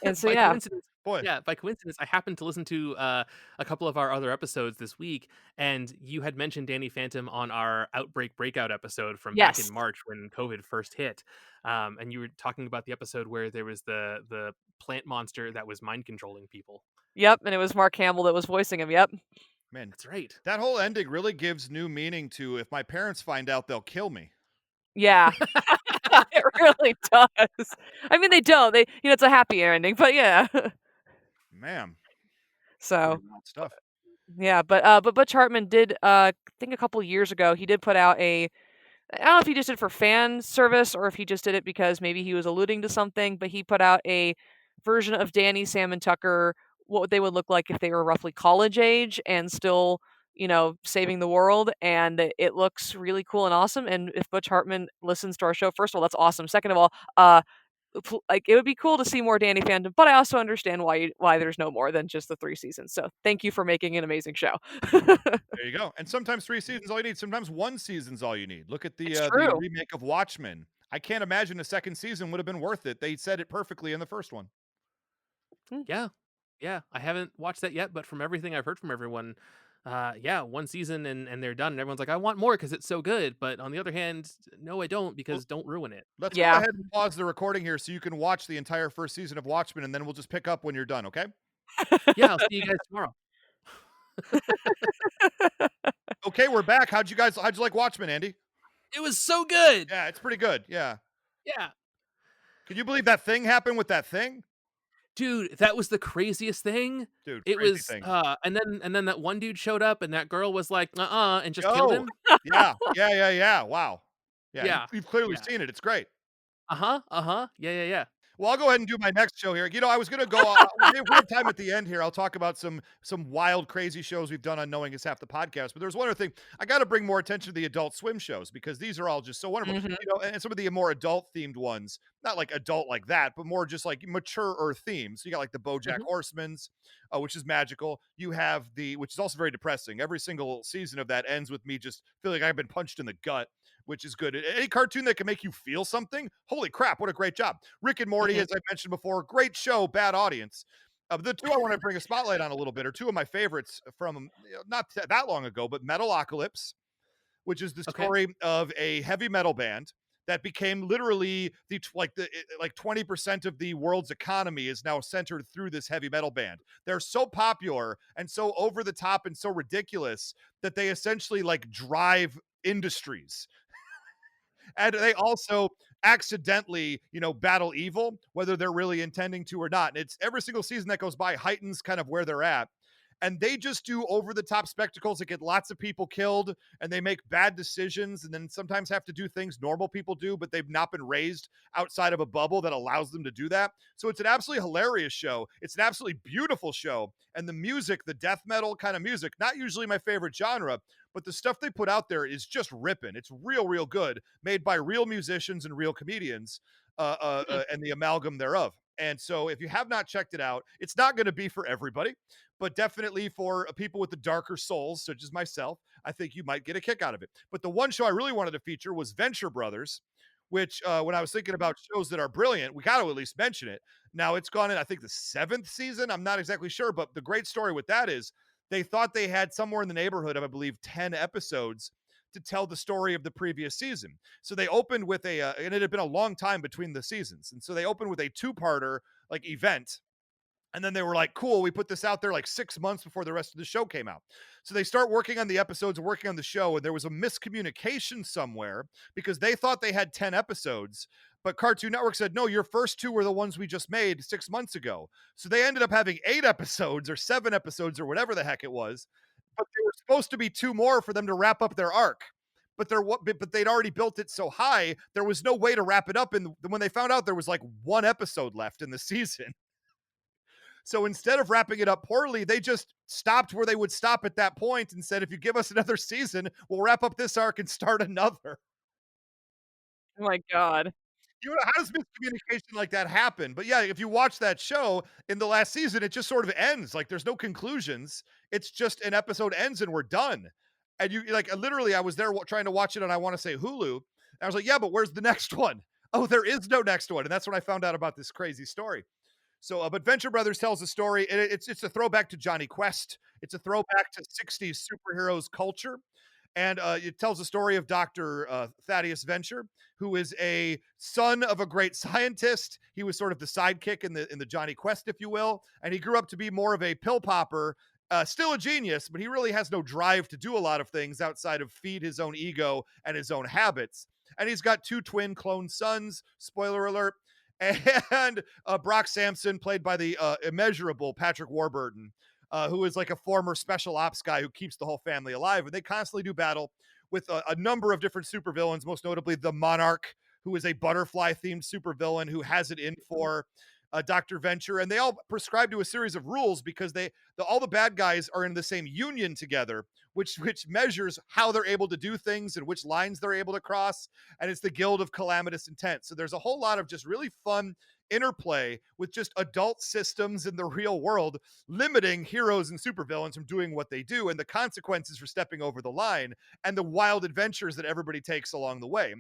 E: And so
B: By
E: yeah.
B: coincidence,
A: Boy.
B: yeah, by coincidence, I happened to listen to a couple of our other episodes this week, and you had mentioned Danny Phantom on our Outbreak Breakout episode from back
E: Yes.
B: in March when COVID first hit. And you were talking about the episode where there was the plant monster that was mind controlling people.
E: Yep, and it was Mark Hamill that was voicing him. Yep.
A: Man,
B: That's right.
A: that whole ending really gives new meaning to if my parents find out, they'll kill me.
E: Yeah. It really does. I mean, they don't. It's a happy ending, but yeah.
A: Man,
E: So,
A: pretty wild stuff.
E: yeah, but Butch Hartman did I think a couple years ago, he did put out I don't know if he just did it for fan service or if he just did it because maybe he was alluding to something, but he put out a version of Danny, Sam, and Tucker, what they would look like if they were roughly college age and still, saving the world. And it looks really cool and awesome. And if Butch Hartman listens to our show, first of all, that's awesome. Second of all, like it would be cool to see more Danny fandom, but I also understand why there's no more than just the 3 seasons. So thank you for making an amazing show.
A: There you go. And sometimes 3 seasons all you need. Sometimes 1 season's all you need. Look at
E: It's
A: the
E: true.
A: remake of Watchmen. I can't imagine a second season would have been worth it. They said it perfectly in the first one.
B: Yeah. Yeah. I haven't watched that yet, but from everything I've heard from everyone, yeah, 1 season and they're done. And everyone's like, I want more because it's so good. But on the other hand, no, I don't, because don't ruin it.
A: Let's go
E: Yeah.
A: ahead and pause the recording here so you can watch the entire first season of Watchmen, and then we'll just pick up when you're done, okay?
B: Yeah, I'll see you guys tomorrow.
A: Okay, we're back. How'd you like Watchmen, Andy?
B: It was so good.
A: Yeah, it's pretty good. Yeah.
B: Yeah.
A: Can you believe that thing happened with that thing?
B: Dude, that was the craziest thing.
A: Dude,
B: It
A: crazy
B: was
A: thing.
B: and then that one dude showed up and that girl was like, and just killed him.
A: Yeah. Wow. Yeah,
B: Yeah.
A: you've clearly
B: Yeah.
A: seen it. It's great.
B: Yeah.
A: Well, I'll go ahead and do my next show here. I was gonna go. We have time at the end here. I'll talk about some wild, crazy shows we've done on Knowing Is Half the Podcast. But there's one other thing. I got to bring more attention to the Adult Swim shows because these are all just so wonderful.
E: Mhm.
A: And some of the more adult themed ones, not like adult like that, but more just like mature themes. So you got like the BoJack
B: Mhm.
A: Horseman's, which is magical. You have which is also very depressing. Every single season of that ends with me just feeling like I've been punched in the gut, which is good. Any cartoon that can make you feel something, holy crap, what a great job. Rick and Morty,
E: Mhm.
A: as I mentioned before, great show, bad audience. The two I want to bring a spotlight on a little bit are two of my favorites from not that long ago, but Metalocalypse, which is the
B: Okay.
A: story of a heavy metal band that became literally like 20% of the world's economy is now centered through this heavy metal band. They're so popular and so over the top and so ridiculous that they essentially like drive industries. And they also accidentally, battle evil, whether they're really intending to or not. And it's every single season that goes by heightens kind of where they're at. And they just do over the top spectacles that get lots of people killed, and they make bad decisions and then sometimes have to do things normal people do, but they've not been raised outside of a bubble that allows them to do that. So it's an absolutely hilarious show. It's an absolutely beautiful show. And the music, the death metal kind of music, not usually my favorite genre, but the stuff they put out there is just ripping. It's real good, made by real musicians and real comedians, and the amalgam thereof. And so if you have not checked it out, it's not going to be for everybody, but definitely for people with the darker souls, such as myself, I think you might get a kick out of it. But the one show I really wanted to feature was Venture Brothers, which when I was thinking about shows that are brilliant, we got to at least mention it. Now it's gone in, I think, the 7th season. I'm not exactly sure, but the great story with that is they thought they had somewhere in the neighborhood of, I believe, 10 episodes to tell the story of the previous season. So they opened with and it had been a long time between the seasons. And so they opened with a 2-parter like event. And then they were like, cool, we put this out there like 6 months before the rest of the show came out. So they start working on the episodes, working on the show, and there was a miscommunication somewhere because they thought they had 10 episodes, but Cartoon Network said, no, your first 2 were the ones we just made 6 months ago. So they ended up having 8 episodes or 7 episodes or whatever the heck it was, but there were supposed to be 2 more for them to wrap up their arc. But they'd already built it so high, there was no way to wrap it up. And when they found out there was like 1 episode left in the season, so instead of wrapping it up poorly, they just stopped where they would stop at that point and said, if you give us another season, we'll wrap up this arc and start another.
E: Oh my god.
A: How does miscommunication like that happen? But yeah, if you watch that show in the last season, it just sort of ends. Like there's no conclusions. It's just an episode ends and we're done. And you like literally, I was there trying to watch it on, I want to say Hulu. And I was like, yeah, but where's the next one? Oh, there is no next one. And that's when I found out about this crazy story. So, but Venture Brothers tells a story. It's a throwback to Johnny Quest. It's a throwback to 60s superheroes culture. And it tells the story of Dr. Thaddeus Venture, who is a son of a great scientist. He was sort of the sidekick in the Johnny Quest, if you will. And he grew up to be more of a pill popper, still a genius, but he really has no drive to do a lot of things outside of feed his own ego and his own habits. And he's got 2 twin clone sons, spoiler alert, and Brock Sampson, played by the immeasurable Patrick Warburton, who is like a former special ops guy who keeps the whole family alive. And they constantly do battle with a number of different supervillains, most notably the Monarch, who is a butterfly-themed supervillain who has it in for Dr. Venture. And they all prescribe to a series of rules because all the bad guys are in the same union together which measures how they're able to do things and which lines they're able to cross. And it's the Guild of Calamitous Intent. So there's a whole lot of just really fun interplay with just adult systems in the real world, limiting heroes and supervillains from doing what they do, and the consequences for stepping over the line, and the wild adventures that everybody takes along the way.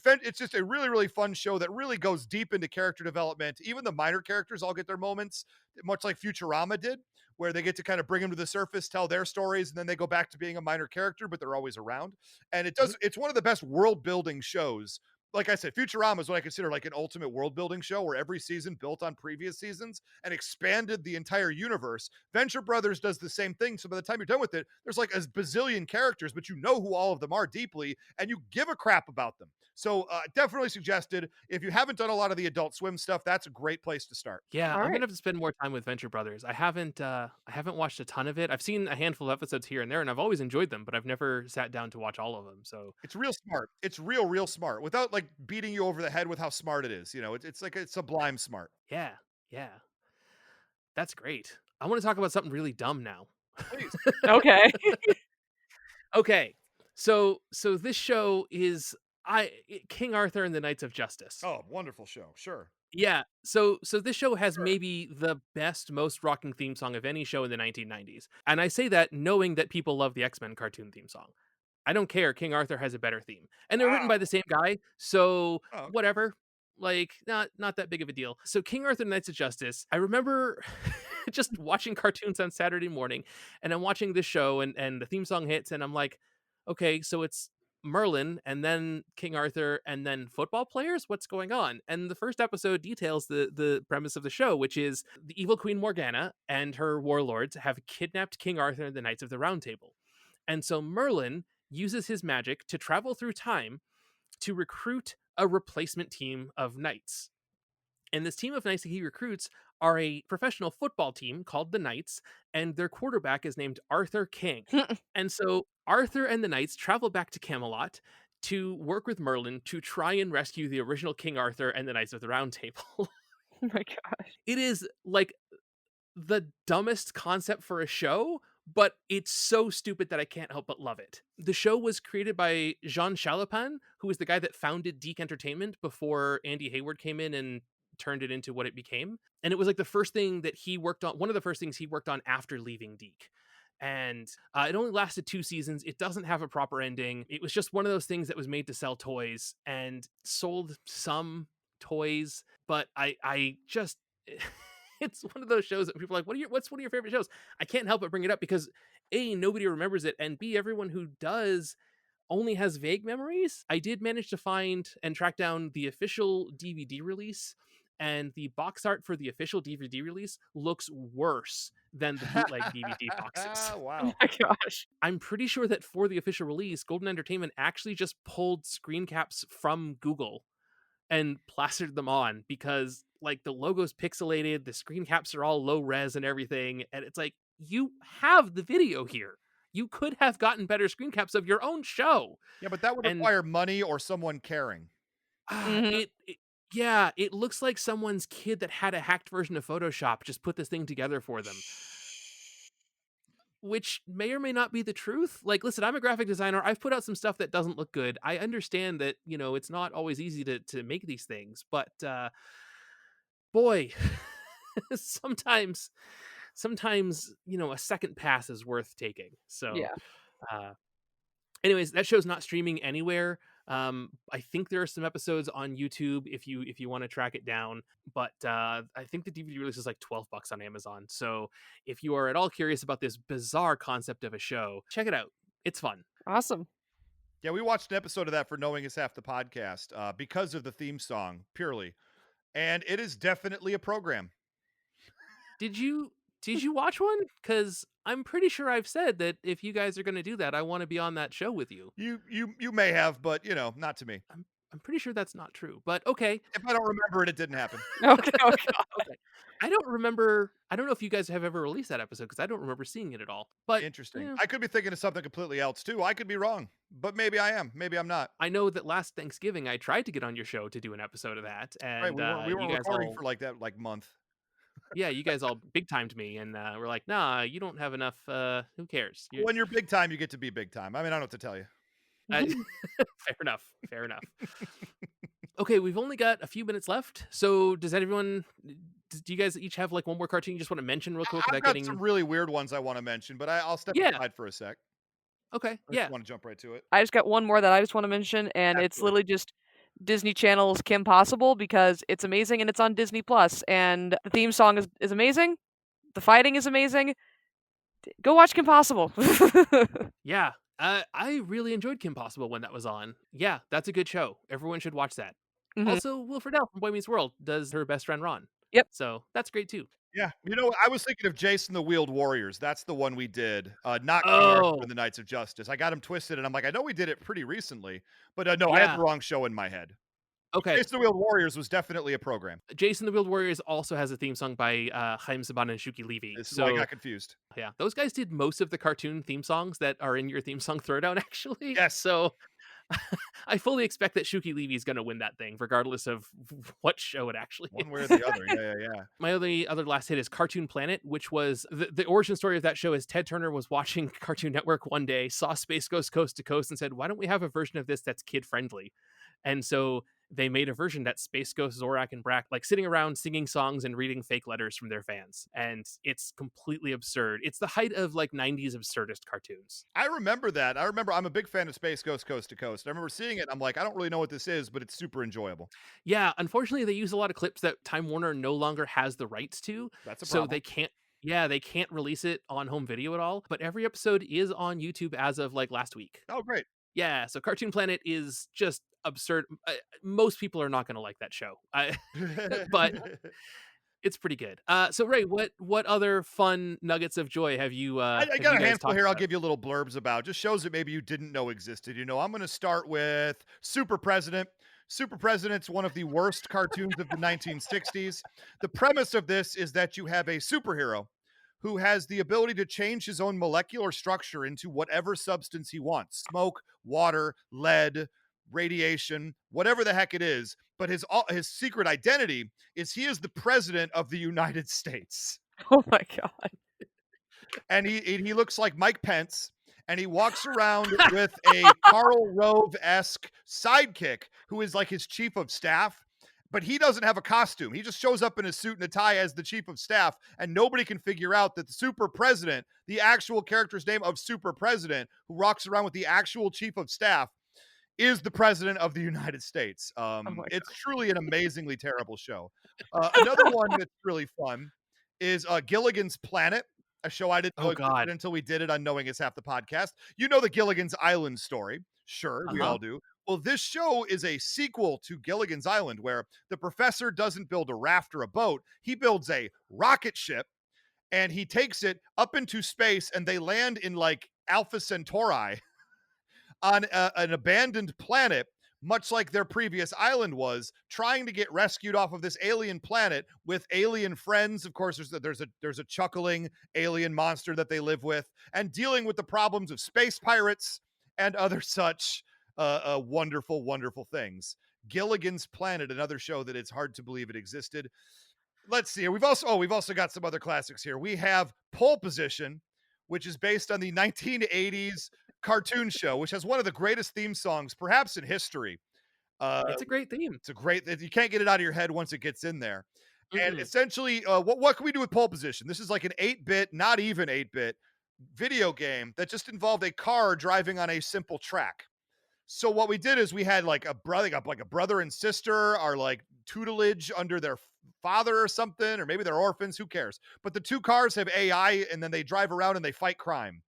A: It's just a really, really fun show that really goes deep into character development. Even the minor characters all get their moments, much like Futurama did, where they get to kind of bring them to the surface, tell their stories, and then they go back to being a minor character, but they're always around. And it's one of the best world building shows. Like I said, Futurama is what I consider like an ultimate world building show, where every season built on previous seasons and expanded the entire universe. Venture Brothers does the same thing. So by the time you're done with it, there's like a bazillion characters, but you know who all of them are deeply, and you give a crap about them. So definitely suggested. If you haven't done a lot of the Adult Swim stuff, that's a great place to start.
B: Yeah,
E: All
B: I'm
E: right.
B: gonna have to spend more time with Venture Brothers. I haven't watched a ton of it. I've seen a handful of episodes here and there, and I've always enjoyed them, but I've never sat down to watch all of them. So
A: It's real smart. It's real smart, without like beating you over the head with how smart it is. You know, it's like a sublime smart.
B: yeah, yeah, that's great. I want to talk about something really dumb now.
A: Please.
E: Okay.
B: Okay, so this show is King Arthur and the Knights of Justice.
A: Oh, wonderful show. Sure.
B: Yeah, so this show has
A: Sure.
B: maybe the best, most rocking theme song of any show in the 1990s, and I say that knowing that people love the X-Men cartoon theme song. I don't care. King Arthur has a better theme, and they're written by
A: Wow.
B: the same guy, so
A: Oh, okay.
B: whatever. Like, not that big of a deal. So King Arthur and Knights of Justice. I remember just watching cartoons on Saturday morning, and I'm watching this show, and the theme song hits, and I'm like, okay, so it's Merlin and then King Arthur and then football players. What's going on? And the first episode details the premise of the show, which is the evil Queen Morgana and her warlords have kidnapped King Arthur and the Knights of the Round Table. And so Merlin uses his magic to travel through time to recruit a replacement team of knights. And this team of knights that he recruits are a professional football team called the Knights, and their quarterback is named Arthur King. And so Arthur and the Knights travel back to Camelot to work with Merlin to try and rescue the original King Arthur and the Knights of the Round Table.
E: Oh my gosh.
B: It is like the dumbest concept for a show, but it's so stupid that I can't help but love it. The show was created by Jean Chalopin, who is the guy that founded Deke Entertainment before Andy Hayward came in and turned it into what it became. And it was like the first thing that he worked on, one of the first things he worked on after leaving Deke. And it only lasted 2 seasons. It doesn't have a proper ending. It was just one of those things that was made to sell toys and sold some toys, but I just it's one of those shows that people are like, what's one of your favorite shows? I can't help but bring it up because A, nobody remembers it, and B, everyone who does only has vague memories. I did manage to find and track down the official DVD release, and the box art for the official DVD release looks worse than the bootleg DVD boxes.
E: Oh
A: Wow.
E: my gosh.
B: I'm pretty sure that for the official release, Golden Entertainment actually just pulled screen caps from Google and plastered them on because like the logo's pixelated, the screen caps are all low res and everything, and it's like, you have the video here. You could have gotten better screen caps of your own show.
A: Yeah, but that would
B: And
A: require money or someone caring.
E: Mhm.
B: Yeah, it looks like someone's kid that had a hacked version of Photoshop just put this thing together for them, which may or may not be the truth. Like, listen, I'm a graphic designer. I've put out some stuff that doesn't look good. I understand that, it's not always easy to make these things, but boy, sometimes, a second pass is worth taking. So,
E: Yeah.
B: anyways, that show's not streaming anywhere. I think there are some episodes on YouTube if you want to track it down, but I think the DVD release is like $12 on Amazon. So if you are at all curious about this bizarre concept of a show, check it out. It's fun.
E: Awesome.
A: Yeah, we watched an episode of that for Knowing Is Half the Podcast because of the theme song, purely. And it is definitely a program.
B: Did you watch one? Because I'm pretty sure I've said that if you guys are going to do that, I want to be on that show with you.
A: You may have, but not to me.
B: I'm pretty sure that's not true, but okay.
A: If I don't remember it, it didn't happen.
E: Okay. Okay.
B: Okay. I don't know if you guys have ever released that episode because I don't remember seeing it at all. But
A: Interesting.
B: yeah.
A: I could be thinking of something completely else too. I could be wrong, but maybe I am. Maybe I'm not.
B: I know that last Thanksgiving I tried to get on your show to do an episode of that, and
A: Right? We weren't
B: you guys
A: recording
B: all
A: for like that month.
B: Yeah, you guys all big timed me, and we're like, nah, you don't have enough. Who cares?
A: When you're big time, you get to be big time. I mean, I don't know what to tell you.
B: Fair enough. Fair enough. Okay, we've only got a few minutes left. So does everyone? Do you guys each have like one more cartoon you just want to mention real quick
A: I've
B: without
A: got some
B: getting?
A: really weird ones I want to mention, but I'll step
B: Yeah.
A: aside for a sec.
B: Okay.
A: I just
B: Yeah.
A: want to jump right to it.
E: I just got one more that I just want to mention, and it's
A: Absolutely.
E: literally just Disney Channel's Kim Possible because it's amazing and it's on Disney Plus. And the theme song is amazing. The fighting is amazing. Go watch Kim Possible.
B: Yeah. I really enjoyed Kim Possible when that was on. Yeah, that's a good show. Everyone should watch that.
E: Mhm.
B: Also, Will Friedle from Boy Meets World does her best friend Ron.
E: Yep.
B: So that's great too.
A: Yeah, I was thinking of Jason the Wheeled Warriors. That's the one we did. Not King Arthur
B: Oh,
A: and the Knights of Justice. I got them twisted, and I'm like, I know we did it pretty recently, but no, I had
B: yeah.
A: the wrong show in my head.
B: Okay.
A: Jason the Wheeled Warriors was definitely a program.
B: Jason the Wheeled Warriors also has a theme song by Chaim Saban and Shuki Levy.
A: This is why I
B: So
A: got confused.
B: yeah, those guys did most of the cartoon theme songs that are in your theme song throwdown, actually.
A: Yes.
B: So I fully expect that Shuki Levy is going to win that thing, regardless of what show it actually
A: One way or
B: is.
A: the other. Yeah.
B: My only other last hit is Cartoon Planet, which was the origin story of that show is Ted Turner was watching Cartoon Network one day, saw Space Ghost Coast to Coast, and said, why don't we have a version of this that's kid friendly? And so they made a version that Space Ghost, Zorak, and Brack like sitting around singing songs and reading fake letters from their fans. And it's completely absurd. It's the height of like 90s absurdist cartoons.
A: I remember that. I'm a big fan of Space Ghost Coast to Coast. I remember seeing it. And I'm like, I don't really know what this is, but it's super enjoyable.
B: Yeah, unfortunately, they use a lot of clips that Time Warner no longer has the rights to.
A: That's a
B: So
A: problem.
B: they can't. Yeah, they can't release it on home video at all. But every episode is on YouTube as of like last week.
A: Oh, great.
B: Yeah, so Cartoon Planet is just absurd. Most people are not going to like that show, but it's pretty good. So Ray, what other fun nuggets of joy have you
A: I
B: have
A: got
B: you
A: a
B: guys
A: handful
B: talked
A: here. I'll
B: about?
A: give you little blurbs about. Just shows that maybe you didn't know existed. I'm going to start with Super President. Super President's one of the worst cartoons of the 1960s. The premise of this is that you have a superhero who has the ability to change his own molecular structure into whatever substance he wants: smoke, water, lead, radiation, whatever the heck it is. But his secret identity is he is the president of the United States.
E: Oh my god.
A: And he looks like Mike Pence, and he walks around with a Karl Rove-esque sidekick who is like his chief of staff, but he doesn't have a costume. He just shows up in a suit and a tie as the chief of staff, and nobody can figure out that the super president, the actual character's name of super president, who walks around with the actual chief of staff, is the president of the United States.
E: Oh my
A: It's truly an amazingly terrible show. Another one that's really fun is Gilligan's Planet, a show I didn't know
B: Oh
A: existed
B: God.
A: until we did it on Knowing Is Half the Podcast. You know the Gilligan's Island story. Sure, we
B: Uh-huh.
A: all do. Well, this show is a sequel to Gilligan's Island where the professor doesn't build a raft or a boat. He builds a rocket ship and he takes it up into space, and they land in like Alpha Centauri on an abandoned planet, much like their previous island was, trying to get rescued off of this alien planet with alien friends. Of course, there's a chuckling alien monster that they live with, and dealing with the problems of space pirates and other such wonderful, wonderful things. Gilligan's Planet, another show that it's hard to believe it existed. Let's see. We've also got some other classics here. We have Pole Position, which is based on the 1980s cartoon show, which has one of the greatest theme songs perhaps in history.
B: It's a great theme.
A: It's a great, you can't get it out of your head once it gets in there. And
B: Mm-mm.
A: essentially, what can we do with Pole Position? This is like an 8-bit, not even 8-bit video game that just involved a car driving on a simple track. So what we did is we had like a brother and sister are like tutelage under their father or something, or maybe they're orphans, who cares? But the two cars have AI, and then they drive around and they fight crime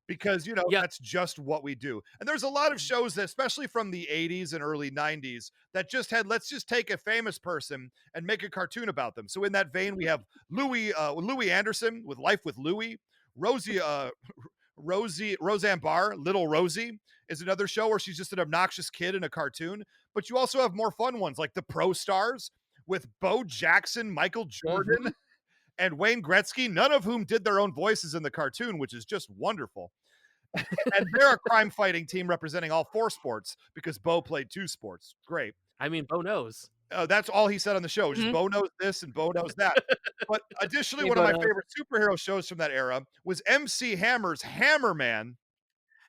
A: because
B: Yeah.
A: that's just what we do. And there's a lot of shows that, especially from the 80s and early 90s, that just had, let's just take a famous person and make a cartoon about them. So in that vein, we have Louis Anderson with Life with Louie. Roseanne Barr, Little Rosie, is another show where she's just an obnoxious kid in a cartoon. But you also have more fun ones like the Pro Stars with Bo Jackson, Michael Jordan,
B: Mhm.
A: and Wayne Gretzky, none of whom did their own voices in the cartoon, which is just wonderful. And they're a crime fighting team representing all four sports because Bo played two sports. Great.
B: I mean, Bo knows.
A: That's all he said on the show, just
E: Mhm.
A: Bo knows this and Bo knows that. But additionally,
B: Hey,
A: one of my
B: but
A: favorite superhero shows from that era was MC Hammer's Hammerman,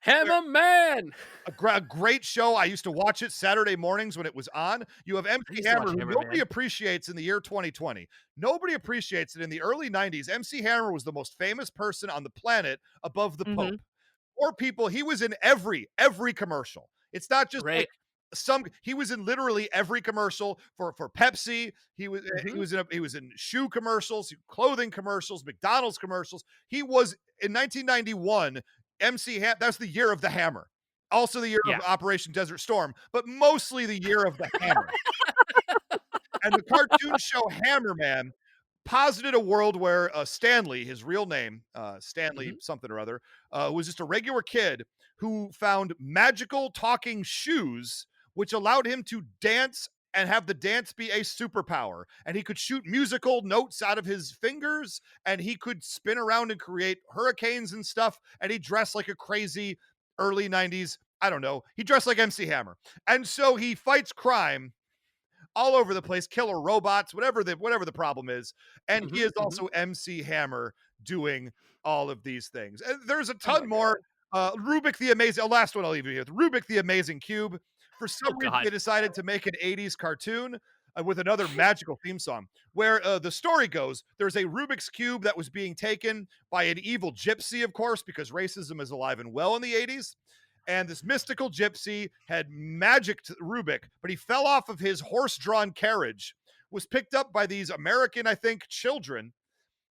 A: where
B: Hammer Man.
A: a great show. I used to watch it Saturday mornings when it was on. You have
B: I
A: MC
B: used to
A: Hammer,
B: watch
A: who
B: Hammer
A: nobody
B: Man.
A: appreciates in the year 2020. Nobody appreciates it. In the early 90s, MC Hammer was the most famous person on the planet above the
E: Mhm.
A: Pope. Poor people, he was in every commercial. It's not just like
B: Right.
A: he was in literally every commercial for Pepsi.
B: Mhm.
A: He was in shoe commercials, clothing commercials, McDonald's commercials. He was in 1991 that's the year of the hammer. Also the year of
B: Yeah.
A: Operation Desert Storm, but mostly the year of the hammer. And the cartoon show Hammerman posited a world where Stanley, his real name, Stanley
B: Mhm.
A: something or other, was just a regular kid who found magical talking shoes, which allowed him to dance and have the dance be a superpower. And he could shoot musical notes out of his fingers, and he could spin around and create hurricanes and stuff. And he dressed like a crazy early 90s. I don't know. He dressed like MC Hammer. And so he fights crime all over the place, killer robots, whatever the problem is. And he
B: Mhm.
A: is
B: Mhm.
A: also MC Hammer doing all of these things. And there's a
E: Oh my
A: ton more.
E: god.
A: Rubik the Amazing, last one I'll leave you with. Rubik the Amazing Cube. For
B: Oh
A: some reason, they
B: God.
A: decided to make an 80s cartoon with another magical theme song. Where the story goes, there's a Rubik's Cube that was being taken by an evil gypsy, of course, because racism is alive and well in the 80s. And this mystical gypsy had magicked Rubik, but he fell off of his horse-drawn carriage, was picked up by these American, I think, children,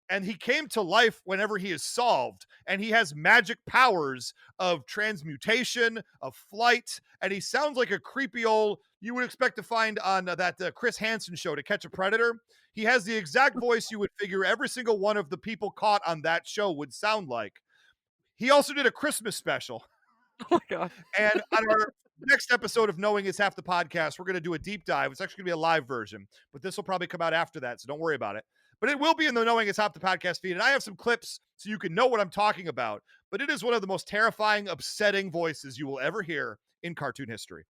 A: and he came to life whenever he is solved. And he has magic powers of transmutation, of flight, and he sounds like a creepy old you would expect to find on that Chris Hansen show, To Catch a Predator. He has the exact voice you would figure every single one of the people caught on that show would sound like. He also did a Christmas special.
E: Oh my god.
A: And on our next episode of Knowing Is Half the Podcast, we're going to do a deep dive. It's actually going to be a live version, but this will probably come out after that, so don't worry about it. But it will be in the Knowing Is Half the Podcast feed, and I have some clips so you can know what I'm talking about. But it is one of the most terrifying, upsetting voices you will ever hear in cartoon history.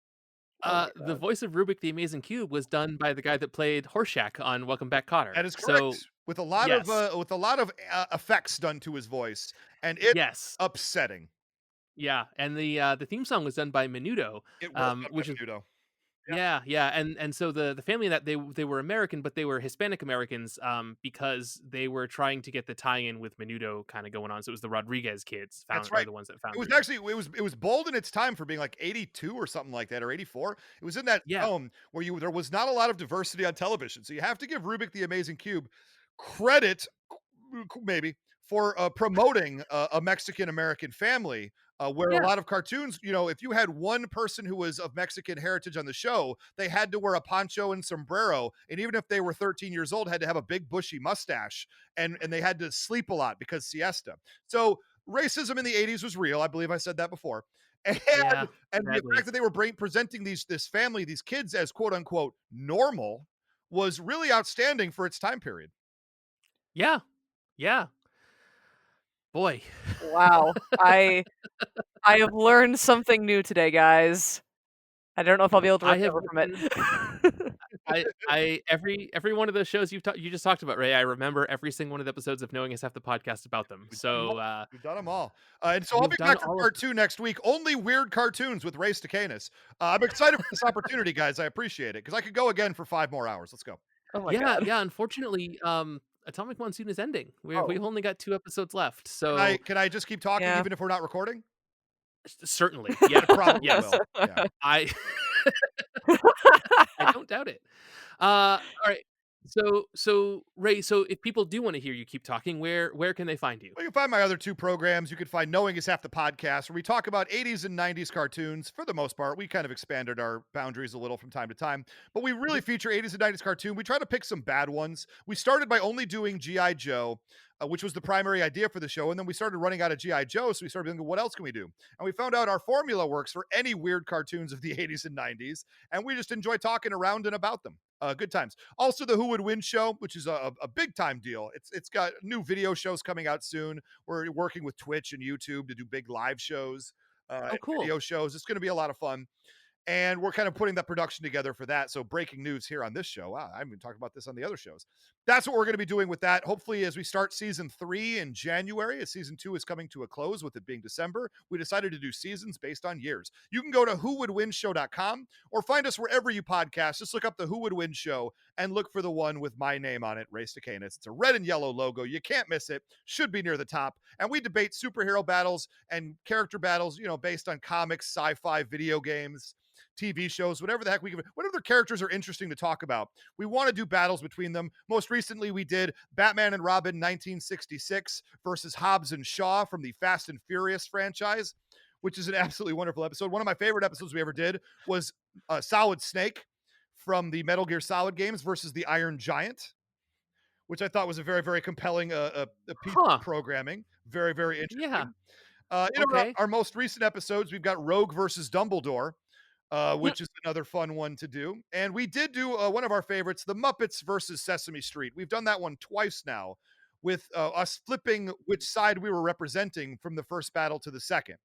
E: Oh my
B: The
E: god.
B: voice of Rubik the Amazing Cube was done by the guy that played Horseshack on Welcome Back, Kotter.
A: That is
B: So
A: correct. With a lot of
B: yes,
A: effects done to his voice, and it's
B: yes,
A: upsetting.
B: yeah, and the theme song was done by Menudo,
A: It was done by
B: which is
A: Menudo. Yeah,
B: yeah, yeah, and so the family that they were American, but they were Hispanic Americans, because they were trying to get the tie-in with Menudo kind of going on. So it was the Rodriguez kids
A: that's
B: found are
A: right.
B: the ones that
A: It
B: found
A: was
B: Rubik.
A: actually it was bold in its time for being like 82 or something like that, or 84. It was in that
B: Yeah,
A: zone where you there was not a lot of diversity on television. So you have to give Rubik the Amazing Cube credit, maybe, for promoting a Mexican American family. Where a
B: yeah,
A: lot of cartoons, if you had one person who was of Mexican heritage on the show, they had to wear a poncho and sombrero, and even if they were 13 years old, had to have a big bushy mustache, and they had to sleep a lot because siesta. So racism in the 80s was real. I believe I said that before. And
B: yeah.
A: and the fact
B: Sadly,
A: that they were presenting this family, these kids as quote unquote normal was really outstanding for its time period.
B: yeah, yeah. Boy,
E: Wow. I have learned something new today, guys. I don't know if I'll be able to
B: I have
E: recover from
B: listened.
E: it.
B: I every one of those shows you just talked about, Ray. I remember every single one of the episodes of Knowing Is Half the Podcast about them.
A: We've done them all.
B: So
A: We've done them all. And so I'll
B: you've
A: be
B: done
A: back for
B: all of
A: part 2 next week. Only weird cartoons with Ray Stakenas. I'm excited for this opportunity, guys. I appreciate it because I could go again for 5 more hours. Let's go.
E: Oh my
B: yeah,
E: god.
B: yeah. Unfortunately, Atomic Monsoon is ending.
E: Oh,
B: We've only got 2 episodes left.
A: Can I
B: So
A: can I just keep talking
E: yeah.
A: even if we're not recording?
B: certainly,
A: I
B: yeah,
A: probably
B: yes.
A: will. Yeah.
B: I I don't doubt it. All right. So Ray, so if people do want to hear you keep talking, where can they find you?
A: Well, you can find my other 2 programs. You can find Knowing Is Half the Podcast, where we talk about 80s and 90s cartoons. For the most part, we kind of expanded our boundaries a little from time to time, but we really
B: Mhm.
A: feature 80s and 90s cartoon. We try to pick some bad ones. We started by only doing G.I. Joe, which was the primary idea for the show, and then we started running out of G.I. Joe, so we started thinking, what else can we do? And we found out our formula works for any weird cartoons of the 80s and 90s, and we just enjoy talking around and about them. Good times. Also, the Who Would Win show, which is a big time deal. It's got new video shows coming out soon. We're working with Twitch and YouTube to do big live shows,
B: Oh,
A: and
B: cool.
A: video shows. It's going to be a lot of fun. And we're kind of putting that production together for that. So breaking news here on this show. Wow, I haven't even talked about this on the other shows. That's what we're going to be doing with that. Hopefully, as we start season 3 in January, as season 2 is coming to a close with it being December, we decided to do seasons based on years. You can go to whowouldwinshow.com or find us wherever you podcast. Just look up the Who Would Win Show and look for the one with my name on it, Ray Stakenas. It's a red and yellow logo. You can't miss it. Should be near the top. And we debate superhero battles and character battles, based on comics, sci-fi, video games, TV shows, whatever the heck whatever their characters are interesting to talk about. We want to do battles between them. Most recently, we did Batman and Robin 1966 versus Hobbs and Shaw from the Fast and Furious franchise, which is an absolutely wonderful episode. One of my favorite episodes we ever did was Solid Snake from the Metal Gear Solid games versus the Iron Giant, which I thought was a very, very compelling piece of programming. Very, very interesting.
B: Yeah.
A: Our most recent episodes, we've got Rogue versus Dumbledore, which is another fun one to do. And we did do one of our favorites, The Muppets versus Sesame Street. We've done that one twice now, with us flipping which side we were representing from the first battle to the second.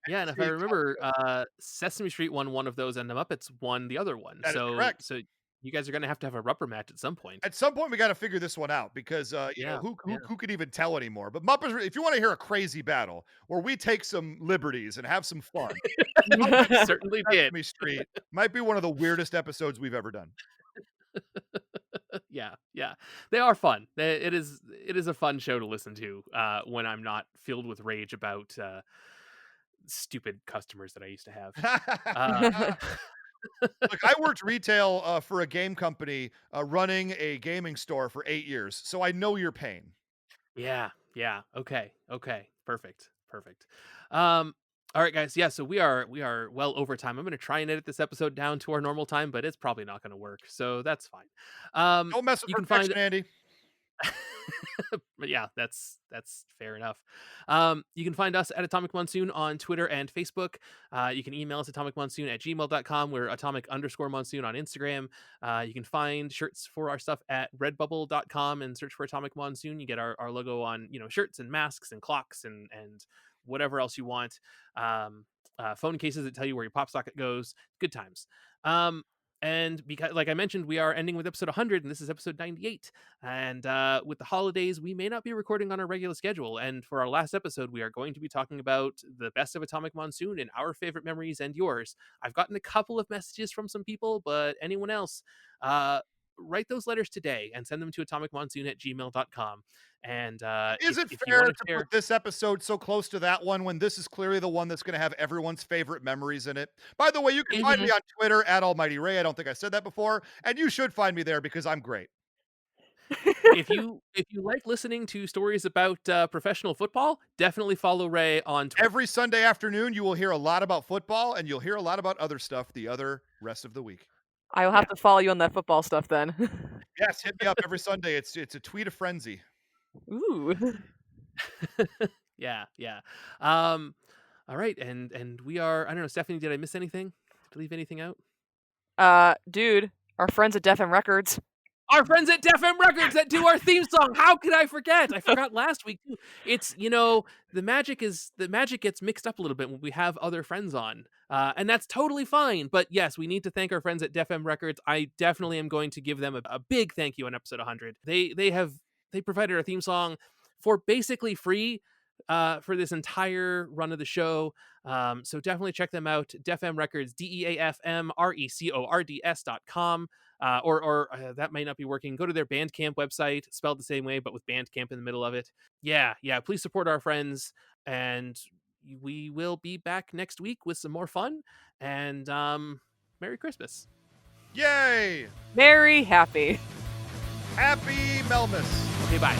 B: Yeah, and if I remember, Sesame Street won one of those, and the Muppets won the other one.
A: That is correct.
B: So you guys are going to have a rubber match at some point.
A: At some point, we got to figure this one out because who could even tell anymore? But Muppets, if you want to hear a crazy battle where we take some liberties and have some fun,
B: Certainly did.
A: Sesame Street might be one of the weirdest episodes we've ever done.
B: Yeah, they are fun. It is a fun show to listen to when I'm not filled with rage about stupid customers that I used to have.
A: Look, I worked retail for a game company running a gaming store for 8 years, so I know your pain.
B: Yeah. Okay. Perfect. All right, guys. Yeah, so we are well over time. I'm going to try and edit this episode down to our normal time, but it's probably not going to work, so that's fine.
A: Don't mess with
B: you can
A: perfection,
B: find
A: Andy.
B: But yeah, that's fair enough. You can find us at Atomic Monsoon on Twitter and Facebook. You can email us atomicmonsoon@gmail.com. We're atomic_monsoon on Instagram. You can find shirts for our stuff at redbubble.com and search for Atomic Monsoon. You get our logo on shirts and masks and clocks and whatever else you want. Phone cases that tell you where your pop socket goes. Good times. And because, like I mentioned, we are ending with episode 100, and this is episode 98. And with the holidays, we may not be recording on our regular schedule. And for our last episode, we are going to be talking about the best of Atomic Monsoon and our favorite memories and yours. I've gotten a couple of messages from some people, but anyone else, write those letters today and send them to atomicmonsoon@gmail.com. And
A: is it fair to put this episode so close to that one when this is clearly the one that's going to have everyone's favorite memories in it? By the way, you can find me on Twitter at Almighty Ray. I don't think I said that before, and you should find me there because I'm great.
B: If you like listening to stories about professional football, definitely follow Ray on Twitter.
A: Every Sunday afternoon, you will hear a lot about football, and you'll hear a lot about other stuff the other rest of the week.
E: I will have to follow you on that football stuff then.
A: Yes, hit me up every Sunday. It's a tweet of frenzy.
E: Ooh.
B: Yeah. All right, and we are. I don't know, Stephanie. Did I miss anything? Did I leave anything out?
E: Dude, our friends at Def M Records.
B: Our friends at Def M Records that do our theme song. How could I forget? I forgot last week too. It's the magic gets mixed up a little bit when we have other friends on, and that's totally fine. But yes, we need to thank our friends at Def M Records. I definitely am going to give them a big thank you on episode 100. They provided our theme song for basically free for this entire run of the show. So definitely check them out. Def M Records, DEAFMRECORDS.com. Or that might not be working. Go to their Bandcamp website, spelled the same way, but with Bandcamp in the middle of it. Yeah. Please support our friends, and we will be back next week with some more fun. And Merry Christmas!
A: Yay!
E: Merry happy
A: Happy Melmas!
B: Okay, bye.